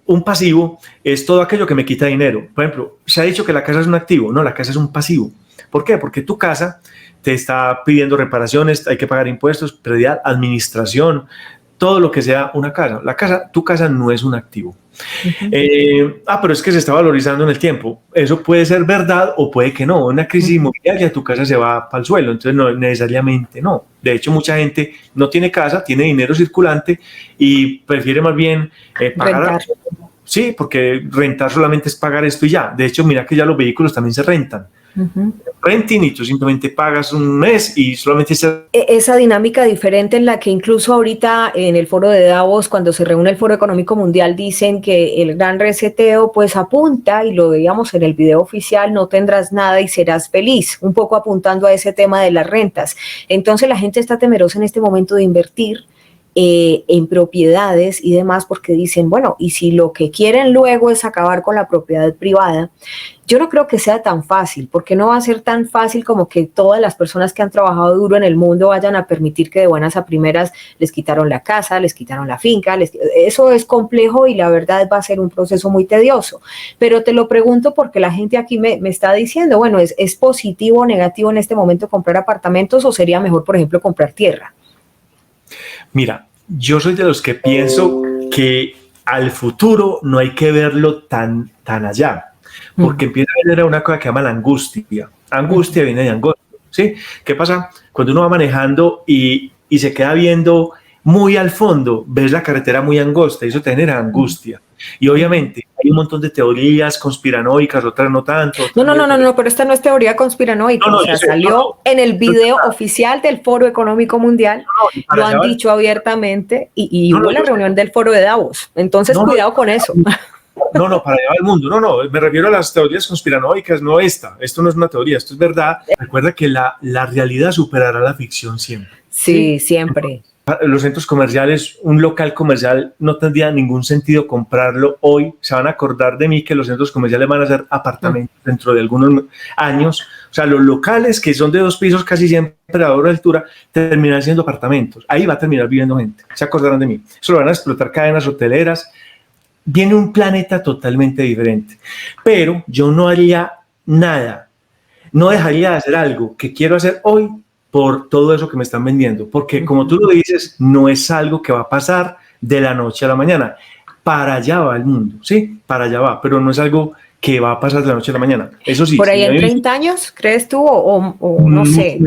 Un pasivo es todo aquello que me quita dinero. Por ejemplo, se ha dicho que la casa es un activo. No, la casa es un pasivo. ¿Por qué? Porque tu casa te está pidiendo reparaciones, hay que pagar impuestos, predial, administración, todo lo que sea una casa. Tu casa no es un activo. Pero es que se está valorizando en el tiempo. Eso puede ser verdad o puede que no. En una crisis inmobiliaria tu casa se va para el suelo, entonces no necesariamente no. De hecho, mucha gente no tiene casa, tiene dinero circulante y prefiere más bien pagar. Sí, porque rentar solamente es pagar esto y ya. De hecho, mira que ya los vehículos también se rentan. Renting y tú simplemente pagas un mes y solamente esa dinámica diferente en la que incluso ahorita en el foro de Davos, cuando se reúne el Foro Económico Mundial, dicen que el gran reseteo pues apunta, y lo veíamos en el video oficial, no tendrás nada y serás feliz, un poco apuntando a ese tema de las rentas. Entonces la gente está temerosa en este momento de invertir en propiedades y demás, porque dicen, bueno, y si lo que quieren luego es acabar con la propiedad privada, yo no creo que sea tan fácil, porque no va a ser tan fácil como que todas las personas que han trabajado duro en el mundo vayan a permitir que de buenas a primeras les quitaron la casa, les quitaron la finca, eso es complejo y la verdad va a ser un proceso muy tedioso. Pero te lo pregunto porque la gente aquí me está diciendo, bueno, ¿es positivo o negativo en este momento comprar apartamentos o sería mejor, por ejemplo, comprar tierra? Mira, yo soy de los que pienso que al futuro no hay que verlo tan allá, porque empieza a venir una cosa que se llama la angustia. Angustia viene de angustia, ¿sí? ¿Qué pasa? Cuando uno va manejando y se queda viendo muy al fondo, ves la carretera muy angosta y eso te genera angustia. Y obviamente hay un montón de teorías conspiranoicas, otras no tanto. No, pero esta no es teoría conspiranoica, salió en el video oficial del Foro Económico Mundial, lo han dicho abiertamente y hubo la reunión del Foro de Davos, entonces cuidado con eso. Para llevar al mundo, me refiero a las teorías conspiranoicas, no esto no es una teoría, esto es verdad. Recuerda que la realidad superará la ficción siempre. Sí, siempre. Los centros comerciales, un local comercial no tendría ningún sentido comprarlo hoy. Se van a acordar de mí que los centros comerciales van a ser apartamentos dentro de algunos años. O sea, los locales que son de 2 pisos casi siempre a 2 de altura terminan siendo apartamentos. Ahí va a terminar viviendo gente. Se acordarán de mí. Eso lo van a explotar cadenas hoteleras. Viene un planeta totalmente diferente. Pero yo no haría nada. No dejaría de hacer algo que quiero hacer hoy por todo eso que me están vendiendo, porque como tú lo dices, no es algo que va a pasar de la noche a la mañana. Para allá va el mundo, ¿sí? Para allá va, pero no es algo que va a pasar de la noche a la mañana. Eso sí. ¿Por ahí en 30 años, crees tú, o no sé?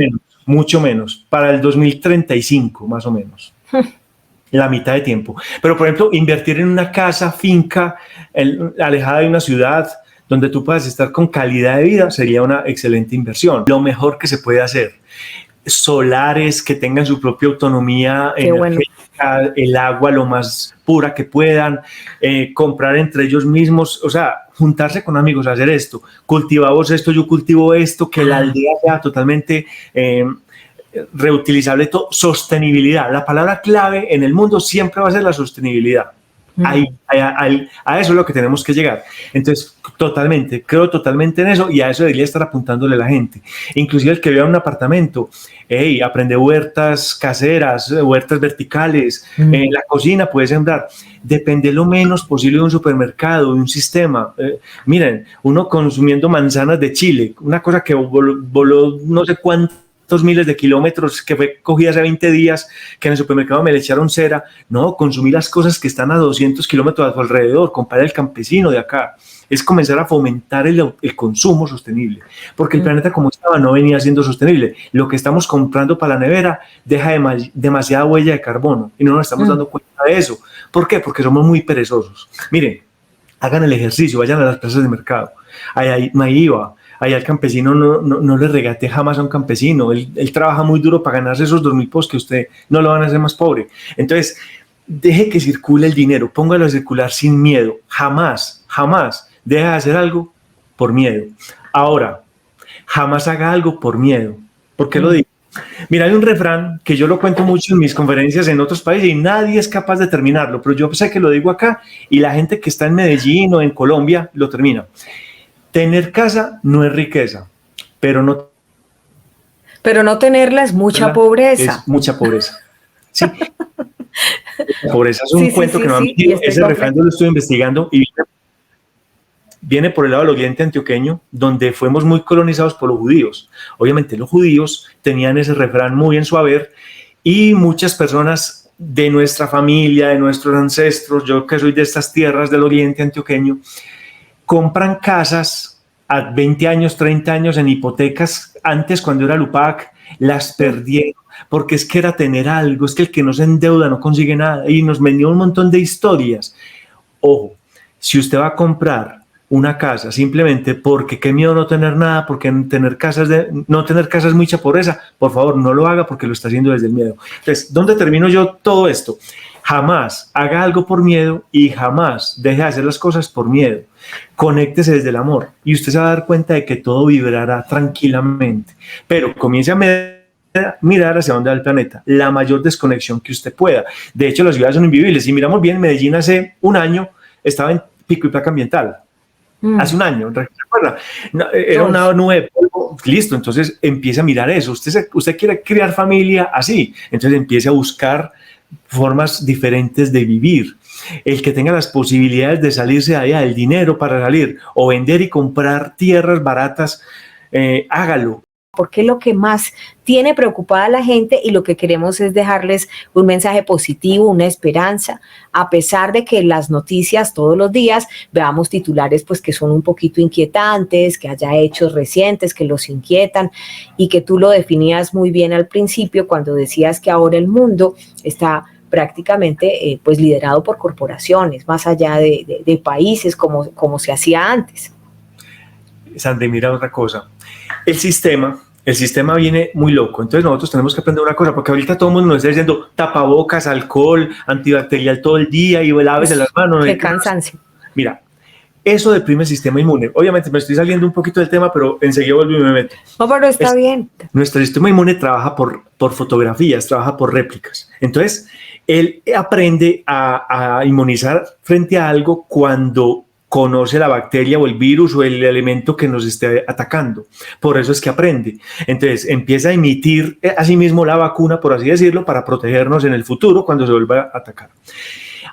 Mucho menos. Para el 2035, más o menos. La mitad de tiempo. Pero, por ejemplo, invertir en una casa, finca, alejada de una ciudad, donde tú puedas estar con calidad de vida, sería una excelente inversión. Lo mejor que se puede hacer. Solares que tengan su propia autonomía energética, el agua lo más pura que puedan, comprar entre ellos mismos, o sea, juntarse con amigos, hacer esto, cultivamos esto, yo cultivo esto, que la aldea sea totalmente reutilizable, sostenibilidad. La palabra clave en el mundo siempre va a ser la sostenibilidad. A eso es lo que tenemos que llegar. Entonces, creo totalmente en eso, y a eso debería estar apuntándole la gente. Inclusive el que viva en un apartamento, aprende huertas caseras, huertas verticales, la cocina puede sembrar. Depende lo menos posible de un supermercado, de un sistema. Miren, uno consumiendo manzanas de Chile, una cosa que voló no sé cuántos miles de kilómetros, que fue cogida hace 20 días, que en el supermercado me le echaron cera. No, consumir las cosas que están a 200 kilómetros a tu alrededor, comprar el campesino de acá. Es comenzar a fomentar el consumo sostenible, porque el planeta como estaba no venía siendo sostenible. Lo que estamos comprando para la nevera deja demasiada huella de carbono y no nos estamos dando cuenta de eso. ¿Por qué? Porque somos muy perezosos. Miren, hagan el ejercicio, vayan a las plazas de mercado. Ahí iba. Allá el campesino no le regate jamás a un campesino. Él trabaja muy duro para ganarse esos 2.000 pesos que usted no lo van a hacer más pobre. Entonces, deje que circule el dinero, póngalo a circular sin miedo. Jamás deje de hacer algo por miedo. Ahora, jamás haga algo por miedo. ¿Por qué lo digo? Mira, hay un refrán que yo lo cuento mucho en mis conferencias en otros países y nadie es capaz de terminarlo, pero yo sé que lo digo acá y la gente que está en Medellín o en Colombia lo termina. Tener casa no es riqueza, pero no tenerla es mucha pobreza. Es mucha pobreza. Sí. La pobreza es un cuento que no me dicho. Ese refrán lo estoy investigando y viene por el lado del oriente antioqueño, donde fuimos muy colonizados por los judíos. Obviamente los judíos tenían ese refrán muy en su haber y muchas personas de nuestra familia, de nuestros ancestros, yo que soy de estas tierras del oriente antioqueño, compran casas a 20 años, 30 años en hipotecas. Antes, cuando era el UPAC, las perdieron, porque es que era tener algo, es que el que no se endeuda no consigue nada, y nos vendió un montón de historias. Ojo, si usted va a comprar una casa simplemente porque qué miedo no tener nada, porque no tener casas es mucha pobreza, por favor, no lo haga porque lo está haciendo desde el miedo. Entonces, ¿dónde termino yo todo esto? Jamás haga algo por miedo y jamás deje de hacer las cosas por miedo. Conéctese desde el amor y usted se va a dar cuenta de que todo vibrará tranquilamente. Pero comience a mirar hacia dónde va el planeta, la mayor desconexión que usted pueda. De hecho, las ciudades son invivibles. Si miramos bien, Medellín hace un año estaba en pico y placa ambiental. Hace un año, ¿recuerda? Era una nube de polvo, listo, entonces empiece a mirar eso. Usted quiere crear familia así, entonces empiece a buscar formas diferentes de vivir. El que tenga las posibilidades de salirse de allá, el dinero para salir o vender y comprar tierras baratas, hágalo. Porque lo que más tiene preocupada a la gente y lo que queremos es dejarles un mensaje positivo, una esperanza, a pesar de que las noticias todos los días veamos titulares pues que son un poquito inquietantes, que haya hechos recientes que los inquietan y que tú lo definías muy bien al principio cuando decías que ahora el mundo está prácticamente pues liderado por corporaciones, más allá de países como se hacía antes. Sandy, mira otra cosa. El sistema viene muy loco, entonces nosotros tenemos que aprender una cosa, porque ahorita todo el mundo nos está diciendo tapabocas, alcohol, antibacterial todo el día y lávese las manos. Qué cansancio. Mira, eso deprime el sistema inmune. Obviamente me estoy saliendo un poquito del tema, pero enseguida vuelvo y me meto. No, pero está bien. Nuestro sistema inmune trabaja por fotografías, trabaja por réplicas. Entonces, él aprende a inmunizar frente a algo cuando conoce la bacteria o el virus o el elemento que nos esté atacando. Por eso es que aprende. Entonces empieza a emitir a sí mismo la vacuna, por así decirlo, para protegernos en el futuro cuando se vuelva a atacar.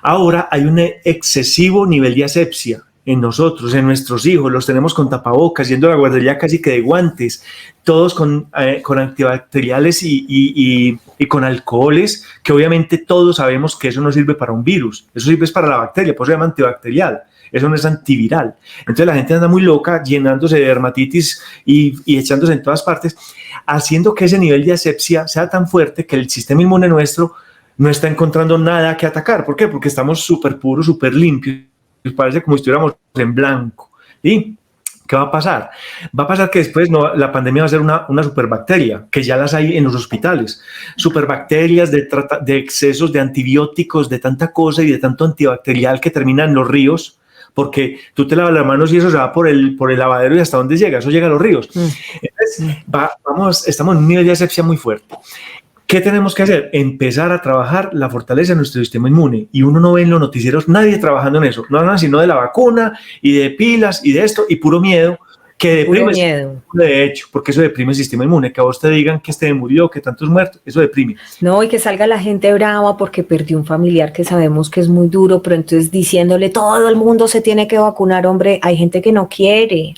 Ahora hay un excesivo nivel de asepsia en nosotros, en nuestros hijos, los tenemos con tapabocas, yendo a la guardería casi que de guantes, todos con antibacteriales y con alcoholes, que obviamente todos sabemos que eso no sirve para un virus, eso sirve para la bacteria, por eso se llama antibacterial, eso no es antiviral. Entonces la gente anda muy loca, llenándose de dermatitis y echándose en todas partes, haciendo que ese nivel de asepsia sea tan fuerte que el sistema inmune nuestro no está encontrando nada que atacar. ¿Por qué? Porque estamos súper puros, súper limpios, parece como si estuviéramos en blanco. ¿Y qué va a pasar? Va a pasar que después la pandemia va a ser una superbacteria, que ya las hay en los hospitales. Superbacterias de excesos de antibióticos, de tanta cosa y de tanto antibacterial que termina en los ríos, porque tú te lavas las manos y eso se va por el lavadero y hasta dónde llega, eso llega a los ríos. Entonces, estamos en un nivel de asepsia muy fuerte. ¿Qué tenemos que hacer? Empezar a trabajar la fortaleza de nuestro sistema inmune. Y uno no ve en los noticieros nadie trabajando en eso. No hablan sino de la vacuna y de pilas y de esto y puro miedo, que deprime. Puro miedo. De hecho, porque eso deprime el sistema inmune. Que a vos te digan que murió, que tantos muertos, eso deprime. No, y que salga la gente brava porque perdió un familiar que sabemos que es muy duro, pero entonces diciéndole todo el mundo se tiene que vacunar, hombre, hay gente que no quiere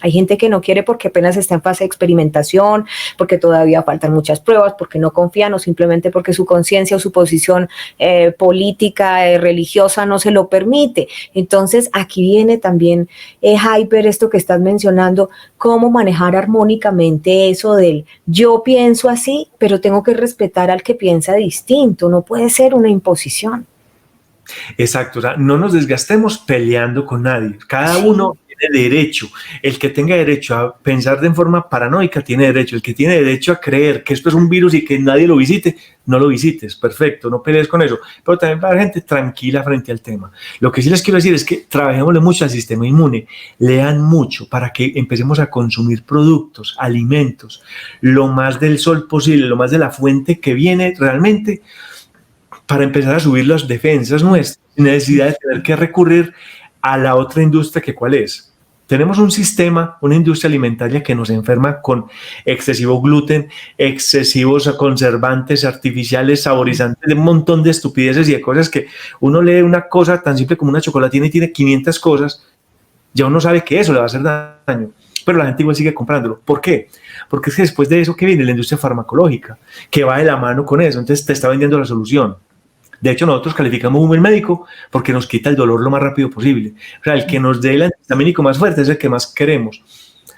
porque apenas está en fase de experimentación, porque todavía faltan muchas pruebas, porque no confían o simplemente porque su conciencia o su posición política, religiosa no se lo permite. Entonces aquí viene también, Jaiber, esto que estás mencionando, cómo manejar armónicamente eso del yo pienso así, pero tengo que respetar al que piensa distinto, no puede ser una imposición. Exacto, o sea, no nos desgastemos peleando con nadie, cada uno tiene derecho, el que tenga derecho a pensar de forma paranoica tiene derecho, el que tiene derecho a creer que esto es un virus y que nadie lo visite, no lo visites, perfecto, no pelees con eso, pero también para la gente tranquila frente al tema. Lo que sí les quiero decir es que trabajémosle mucho al sistema inmune, lean mucho para que empecemos a consumir productos, alimentos, lo más del sol posible, lo más de la fuente que viene realmente, para empezar a subir las defensas nuestras, sin necesidad de tener que recurrir a la otra industria que cuál es. Tenemos un sistema, una industria alimentaria que nos enferma con excesivo gluten, excesivos conservantes artificiales, saborizantes, de un montón de estupideces y de cosas que uno lee una cosa tan simple como una chocolatina y tiene 500 cosas, ya uno sabe que eso le va a hacer daño, pero la gente igual sigue comprándolo. ¿Por qué? Porque es que después de eso, ¿qué viene? La industria farmacológica, que va de la mano con eso, entonces te está vendiendo la solución. De hecho, nosotros calificamos un buen médico porque nos quita el dolor lo más rápido posible. O sea, el que nos dé el antihistamínico más fuerte es el que más queremos.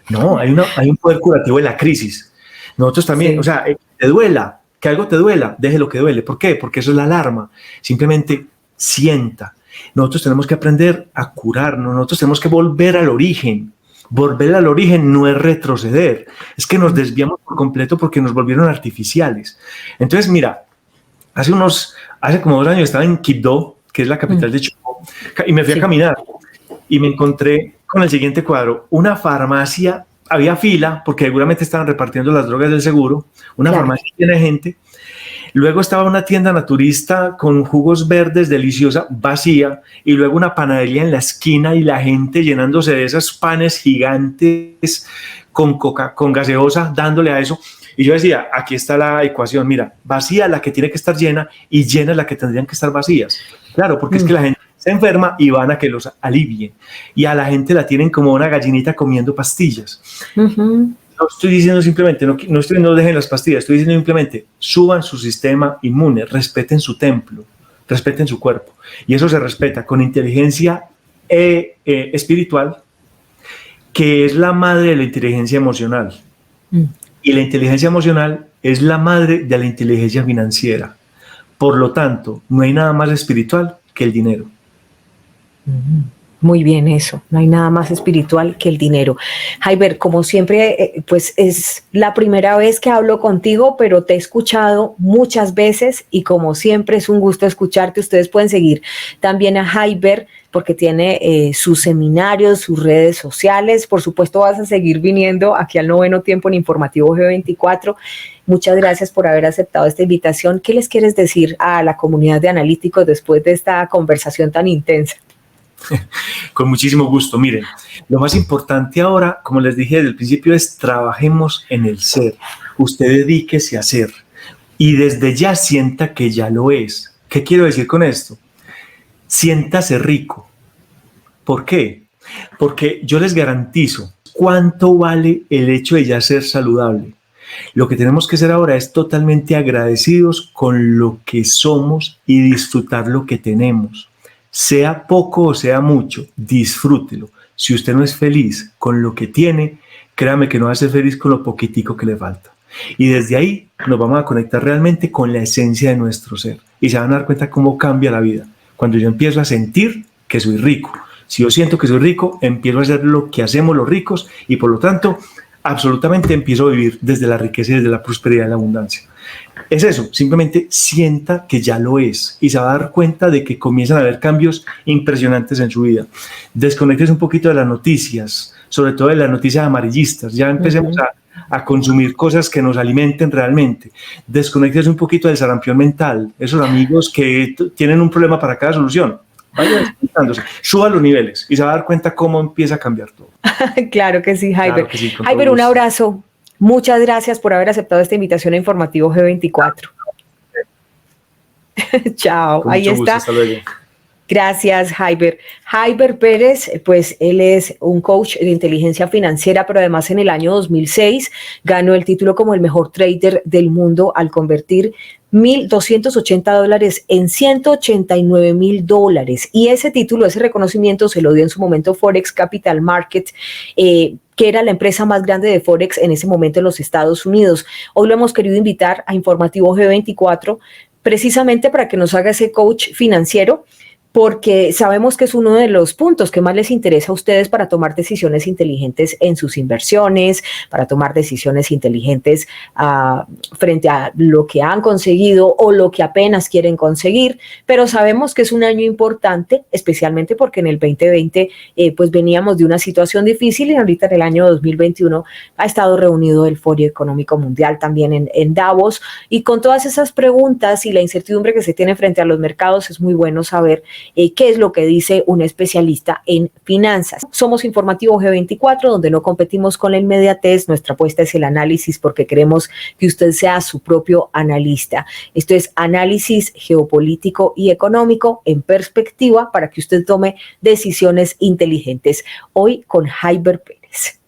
No, hay un poder curativo en la crisis. Nosotros también, sí. O sea, te duela, que algo te duela, deje lo que duele. ¿Por qué? Porque eso es la alarma. Simplemente sienta. Nosotros tenemos que aprender a curarnos. Nosotros tenemos que volver al origen. Volver al origen no es retroceder. Es que nos desviamos por completo porque nos volvieron artificiales. Entonces, mira, hace como 2 años estaba en Quibdó, que es la capital de Chocó, y me fui a caminar y me encontré con el siguiente cuadro, una farmacia, había fila porque seguramente estaban repartiendo las drogas del seguro, una farmacia llena de gente, luego estaba una tienda naturista con jugos verdes deliciosa, vacía, y luego una panadería en la esquina y la gente llenándose de esos panes gigantes con gaseosa, dándole a eso. Y yo decía, aquí está la ecuación, mira, vacía la que tiene que estar llena y llena la que tendrían que estar vacías. Claro, porque es que la gente se enferma y van a que los alivien. Y a la gente la tienen como una gallinita comiendo pastillas. No estoy diciendo simplemente, no estoy no dejen las pastillas, estoy diciendo simplemente, suban su sistema inmune, respeten su templo, respeten su cuerpo. Y eso se respeta con inteligencia espiritual, que es la madre de la inteligencia emocional. Y la inteligencia emocional es la madre de la inteligencia financiera. Por lo tanto, no hay nada más espiritual que el dinero. Muy bien eso, no hay nada más espiritual que el dinero. Jaiber, como siempre, pues es la primera vez que hablo contigo, pero te he escuchado muchas veces y como siempre es un gusto escucharte. Ustedes pueden seguir también a Jaiber porque tiene sus seminarios, sus redes sociales. Por supuesto vas a seguir viniendo aquí al Noveno Tiempo en Informativo G24. Muchas gracias por haber aceptado esta invitación. ¿Qué les quieres decir a la comunidad de analíticos después de esta conversación tan intensa? Con muchísimo gusto. Miren, lo más importante ahora, como les dije desde el principio, es trabajemos en el ser. Usted dedíquese a ser y desde ya sienta que ya lo es. ¿Qué quiero decir con esto? Siéntase rico. ¿Por qué? porque yo les garantizo cuánto vale el hecho de ya ser saludable. Lo que tenemos que hacer ahora es totalmente agradecidos con lo que somos y disfrutar lo que tenemos. Sea poco o sea mucho, disfrútelo. Si usted no es feliz con lo que tiene, créame que no va a ser feliz con lo poquitico que le falta. Y desde ahí nos vamos a conectar realmente con la esencia de nuestro ser. Y se van a dar cuenta cómo cambia la vida. Cuando yo empiezo a sentir que soy rico. Si yo siento que soy rico, empiezo a hacer lo que hacemos los ricos y por lo tanto, absolutamente empiezo a vivir desde la riqueza y desde la prosperidad y la abundancia. Es eso, simplemente sienta que ya lo es y se va a dar cuenta de que comienzan a haber cambios impresionantes en su vida. Desconectes un poquito de las noticias, sobre todo de las noticias amarillistas. Ya empecemos a consumir cosas que nos alimenten realmente. Desconectes un poquito del sarampión mental, esos amigos que tienen un problema para cada solución. Vaya desconectándose, suba los niveles y se va a dar cuenta cómo empieza a cambiar todo. Claro que sí, Jaiber. Claro que sí, Jaiber, un abrazo. Muchas gracias por haber aceptado esta invitación a Informativo G24. Chao, Con ahí mucho está. gusto, hasta luego. Gracias, Jaiber. Jaiber Pérez, pues él es un coach de inteligencia financiera, pero además en el año 2006 ganó el título como el mejor trader del mundo al convertir $1,280 en $189,000. Y ese título, ese reconocimiento se lo dio en su momento Forex Capital Market, que era la empresa más grande de Forex en ese momento en los Estados Unidos. Hoy lo hemos querido invitar a Informativo G24 precisamente para que nos haga ese coach financiero, porque sabemos que es uno de los puntos que más les interesa a ustedes para tomar decisiones inteligentes en sus inversiones, para tomar decisiones inteligentes frente a lo que han conseguido o lo que apenas quieren conseguir, pero sabemos que es un año importante, especialmente porque en el 2020 pues veníamos de una situación difícil y ahorita en el año 2021 ha estado reunido el Foro Económico Mundial también en Davos, y con todas esas preguntas y la incertidumbre que se tiene frente a los mercados es muy bueno saber qué es lo que dice un especialista en finanzas. Somos Informativo G24, donde no competimos con la inmediatez. Nuestra apuesta es el análisis, porque queremos que usted sea su propio analista. Esto es análisis geopolítico y económico en perspectiva para que usted tome decisiones inteligentes. Hoy con Jaiber Pérez.